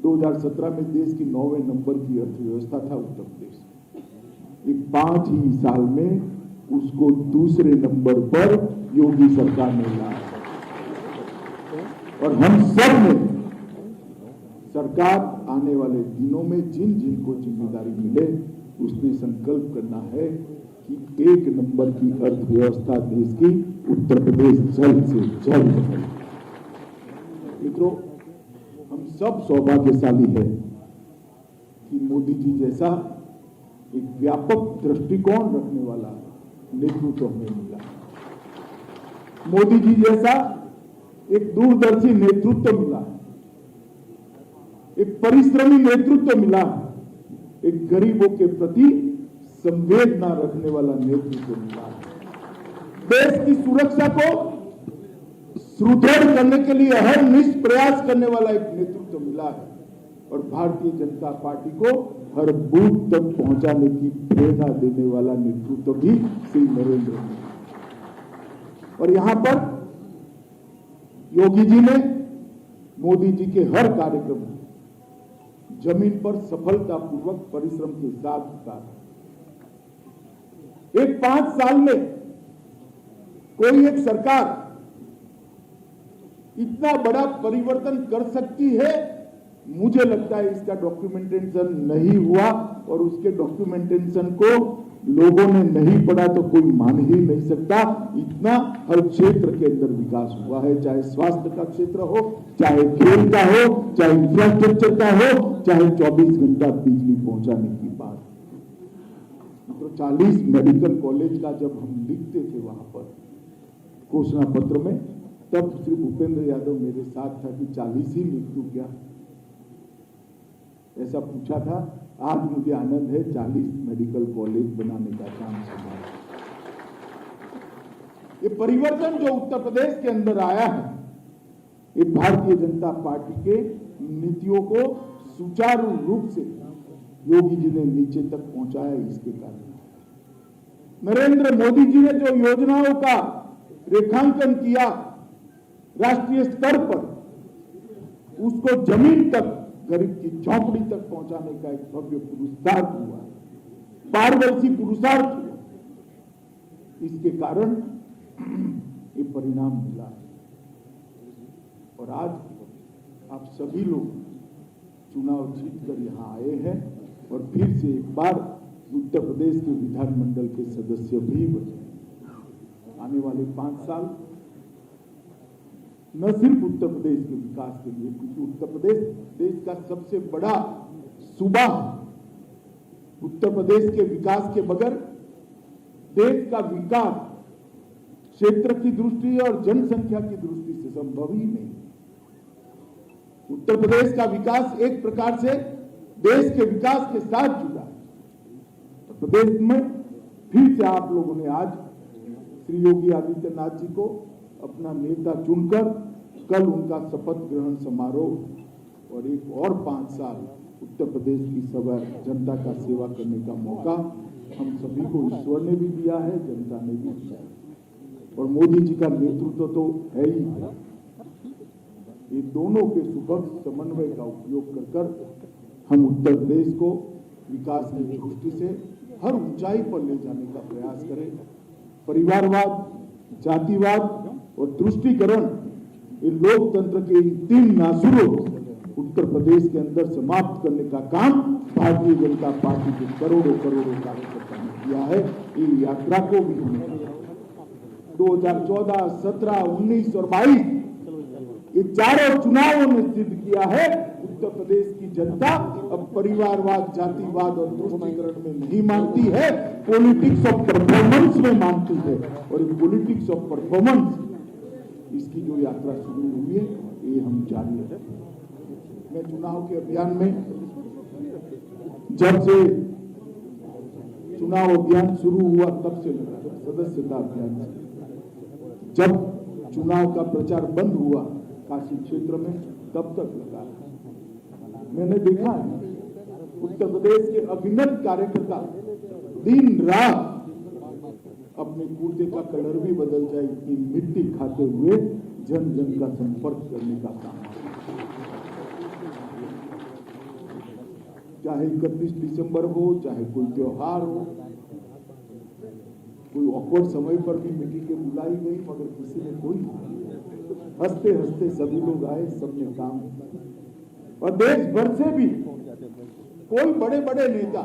2017 में देश की 9वें नंबर की अर्थव्यवस्था था उत्तर प्रदेश। एक 5 ही साल में उसको दूसरे नंबर पर योगी सरकार ने लाया और हम सब ने सरकार आने वाले दिनों में जिन जिन को जिम्मेदारी मिले उसने संकल्प करना है कि 1 नंबर की अर्थव्यवस्था देश की उत्तर प्रदेश जल्द से जल्द बने। मित्रों, हम सब सौभाग्यशाली है कि मोदी जी जैसा एक व्यापक दृष्टिकोण रखने वाला नेतृत्व हमें मिला। मोदी जी जैसा एक दूरदर्शी नेतृत्व मिला, एक परिश्रमी नेतृत्व मिला, एक गरीबों के प्रति संवेदना रखने वाला नेतृत्व मिला। देश की सुरक्षा को सुदृढ़ करने के लिए हर निष्ठ प्रयास करने वाला एक नेतृत्व मिला है और भारतीय जनता पार्टी को हर बूथ तक पहुंचाने की प्रेरणा देने वाला नेतृत्व भी श्री नरेंद्र मोदी। और यहां पर योगी जी ने मोदी जी के हर कार्यक्रम में जमीन पर सफलतापूर्वक परिश्रम के साथ उतारा। एक 5 साल में कोई एक सरकार इतना बड़ा परिवर्तन कर सकती है, मुझे लगता है इसका डॉक्यूमेंटेशन नहीं हुआ और उसके डॉक्यूमेंटेशन को लोगों ने नहीं पढ़ा तो कोई मान ही नहीं सकता। इतना हर क्षेत्र के अंदर विकास हुआ है, चाहे स्वास्थ्य का क्षेत्र हो, चाहे खेल का हो, चाहे इंफ्रास्ट्रक्चर का हो, चाहे 24 घंटा बिजली पहुंचाने की बात। तो 40 मेडिकल कॉलेज का जब हम लिखते थे वहां पर घोषणा पत्र में, तब श्री भूपेंद्र यादव मेरे साथ था कि 40 ही लिख दूं क्या, ऐसा पूछा था। आज मुझे आनंद है 40 मेडिकल कॉलेज बनाने का काम चल रहा है। ये परिवर्तन जो उत्तर प्रदेश के अंदर आया है, ये भारतीय जनता पार्टी के नीतियों को सुचारू रूप से योगी जी ने नीचे तक पहुंचाया, इसके कारण। नरेंद्र मोदी जी ने जो योजनाओं का रेखांकन किया राष्ट्रीय स्तर पर, उसको जमीन तक, गरीब की झोंपड़ी तक पहुंचाने का एक भव्य पुरुषार्थ हुआ, पारदर्शी पुरुषार्थ हुआ। इसके कारण ये परिणाम मिला और आज आप सभी लोग चुनाव जीतकर यहां आए हैं और फिर से एक बार उत्तर प्रदेश के विधानमंडल के सदस्य भी बने। आने वाले 5 साल न सिर्फ उत्तर प्रदेश के विकास के लिए, क्योंकि उत्तर प्रदेश देश का सबसे बड़ा सूबा है। उत्तर प्रदेश के विकास के बगैर देश का विकास क्षेत्र की दृष्टि और जनसंख्या की दृष्टि से संभव ही नहीं। उत्तर प्रदेश का विकास एक प्रकार से देश के विकास के साथ जुड़ा है। उत्तर प्रदेश में फिर से आप लोगों ने आज श्री योगी आदित्यनाथ जी को अपना नेता चुनकर कल उनका शपथ ग्रहण समारोह और एक और 5 साल उत्तर प्रदेश की सभा जनता का सेवा करने का मौका हम सभी को ईश्वर ने भी दिया है, जनता ने भी दिया है। और मोदी जी का नेतृत्व तो है ही। ये दोनों के सुभग समन्वय का उपयोग कर हम उत्तर प्रदेश को विकास की दृष्टि से हर ऊंचाई पर ले जाने का प्रयास करें। परिवारवाद, जातिवाद और तुष्टीकरण, ये लोकतंत्र के इन 3 नासुरों को उत्तर प्रदेश के अंदर समाप्त करने का काम भारतीय जनता पार्टी के करोड़ों कार्यकर्ताओं ने किया है। ये यात्रा को भी हमने 2014, 17, 19 और 22 ये चारों चुनावों ने सिद्ध किया है उत्तर प्रदेश की जनता अब परिवारवाद, जातिवाद और तुष्टीकरण में नहीं मानती है, पॉलिटिक्स ऑफ परफॉर्मेंस में मानती है। और ये पॉलिटिक्स ऑफ परफॉर्मेंस, इसकी जो यात्रा शुरू हुई है ये हम जारी रखेंगे। मैं चुनाव के अभियान में जब से चुनाव अभियान शुरू हुआ तब से लगा, सदस्यता अभियान से जब चुनाव का प्रचार बंद हुआ काशी क्षेत्र में तब तक लगा। मैंने देखा है उत्तर प्रदेश के अभिनव कार्यकर्ता दिन रात अपने कुर्ते का कलर भी बदल जाए इतनी मिट्टी खाते हुए जन जन का संपर्क करने का काम, चाहे 31 दिसंबर हो, चाहे कोई त्योहार हो, कोई ऑकवर्ड समय पर भी मीटिंग के बुलाई गई मगर किसी ने कोई हंसते हंसते सभी लोग आए, सबने काम। और देश भर से भी कोई बड़े बड़े नेता,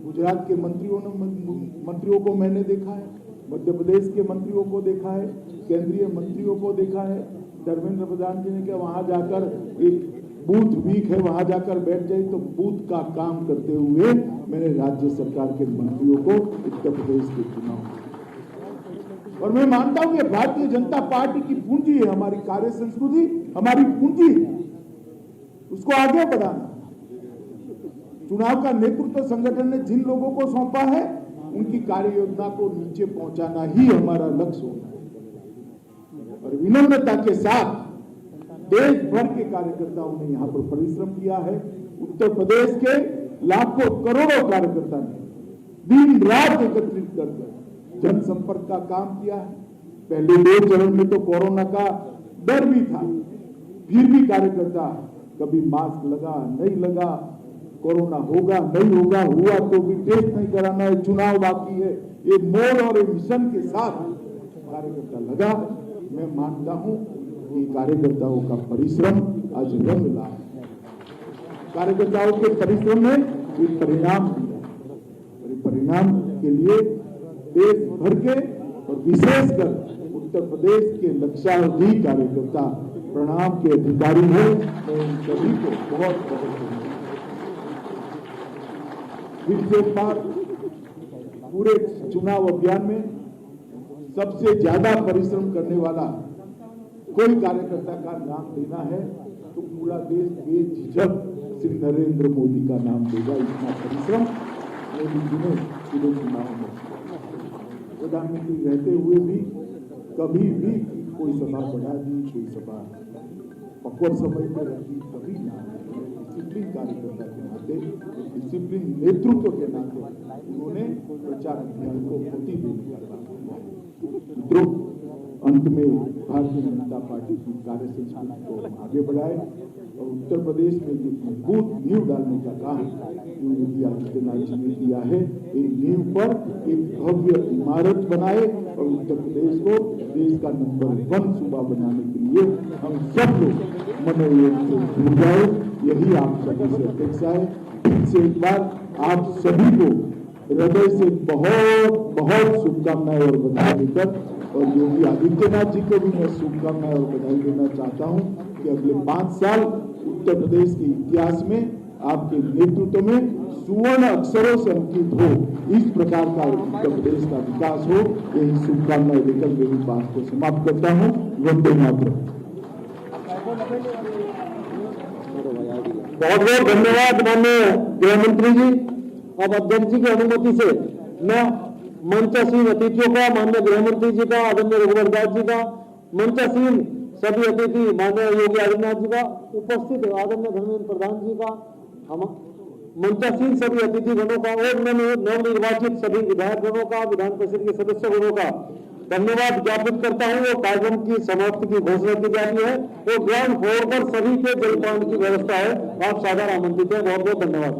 गुजरात के मंत्रियों को मैंने देखा है, मध्य प्रदेश के मंत्रियों को देखा है, केंद्रीय मंत्रियों को देखा है। धर्मेंद्र प्रधान जी ने कहा वहां जाकर एक बूथ वीक है, वहां जाकर बैठ जाए, तो बूथ का काम करते हुए मैंने राज्य सरकार के मंत्रियों को उत्तर प्रदेश के चुनाव। और मैं मानता हूं कि भारतीय जनता पार्टी की पूंजी है, हमारी कार्य संस्कृति हमारी पूंजी है, उसको आगे बढ़ाना। चुनाव का नेतृत्व संगठन ने जिन लोगों को सौंपा है उनकी कार्य योजना को नीचे पहुंचाना ही हमारा लक्ष्य होना है। और विनम्रता के साथ देश भर के कार्यकर्ताओं ने यहाँ पर परिश्रम किया है। उत्तर प्रदेश के लाखों करोड़ों कार्यकर्ता ने दिन रात एकत्रित कर जनसंपर्क का काम किया है। पहले 2 चरण में तो कोरोना का डर भी था, फिर भी कार्यकर्ता कभी मास्क लगा नहीं लगा, कोरोना होगा नहीं होगा, हुआ तो भी टेस्ट नहीं कराना है, चुनाव बाकी है, ये मोड और मिशन के साथ कार्यकर्ता लगा। मैं मानता हूं कि कार्यकर्ताओं का परिश्रम आज रंग ला है। कार्यकर्ताओं के परिश्रम ने एक परिणाम दिया और परिणाम के लिए देश भर के और विशेषकर उत्तर प्रदेश के लक्षावधि कार्यकर्ता प्रणाम के अधिकारी हैं। मैं उन सभी को बहुत फिर से एक बार पूरे चुनाव अभियान में सबसे ज्यादा परिश्रम करने वाला कोई कार्यकर्ता का नाम देना है तो पूरा देश बेझिझक श्री नरेंद्र मोदी का नाम देगा। इतना परिश्रम मोदी जी ने पूरे चुनाव में, प्रधानमंत्री रहते हुए भी कभी भी कोई सभा बढ़ा दी, कोई सभा पक्वत समय पर रखी, कभी ना। डिसिप्लिन कार्यकर्ता के नाते, डिसिप्लिन नेतृत्व के नाते उन्होंने प्रचार अभियान को गति देने का काम किया। मित्रों, अंत में भारतीय जनता पार्टी की कार्य संस्कृति को आगे बढ़ाए और उत्तर प्रदेश में जो मजबूत नींव डालने का काम जो योगी आदित्यनाथ जी ने किया है, इन नींव पर एक भव्य इमारत बनाए और उत्तर प्रदेश को देश का नंबर 1 सूबा बनाने के लिए हम सब लोग मनोयोग से जुड़ जाए, यही आप सभी से अपेक्षा है। फिर से एक बार आप सभी को हृदय से बहुत बहुत शुभकामनाएं और बधाई देकर और योगी आदित्यनाथ जी को भी मैं शुभकामनाएं और बधाई देना चाहता हूं कि अगले 5 साल उत्तर प्रदेश के इतिहास में आपके नेतृत्व में सुवर्ण अक्षरों से अंकित हो, इस प्रकार का उत्तर प्रदेश का विकास हो, यही शुभकामनाएं देकर मेरी बात को समाप्त करता हूं। वंदे मातरम। बहुत बहुत धन्यवाद माननीय गृह मंत्री जी। अब अध्यक्ष जी की अनुमति से मैं मंचासीन अतिथियों का, माननीय गृह मंत्री जी का, आदरणीय रघुवर दास जी का, मंचासीन सभी अतिथि माननीय योगी आदित्यनाथ जी का, उपस्थित आदरणीय धर्मेंद्र प्रधान जी का, हम मंचासीन सभी अतिथि गणों का और नवनिर्वाचित सभी विधायक गणों का, विधान परिषद के सदस्य गणों का धन्यवाद ज्ञापित करता हूं। वो कार्यक्रम की समाप्ति की घोषणा की जाती है। वो ग्राउंड फ्लोर पर सभी के जलपान की व्यवस्था है। आप सादर आमंत्रित हैं। बहुत बहुत धन्यवाद।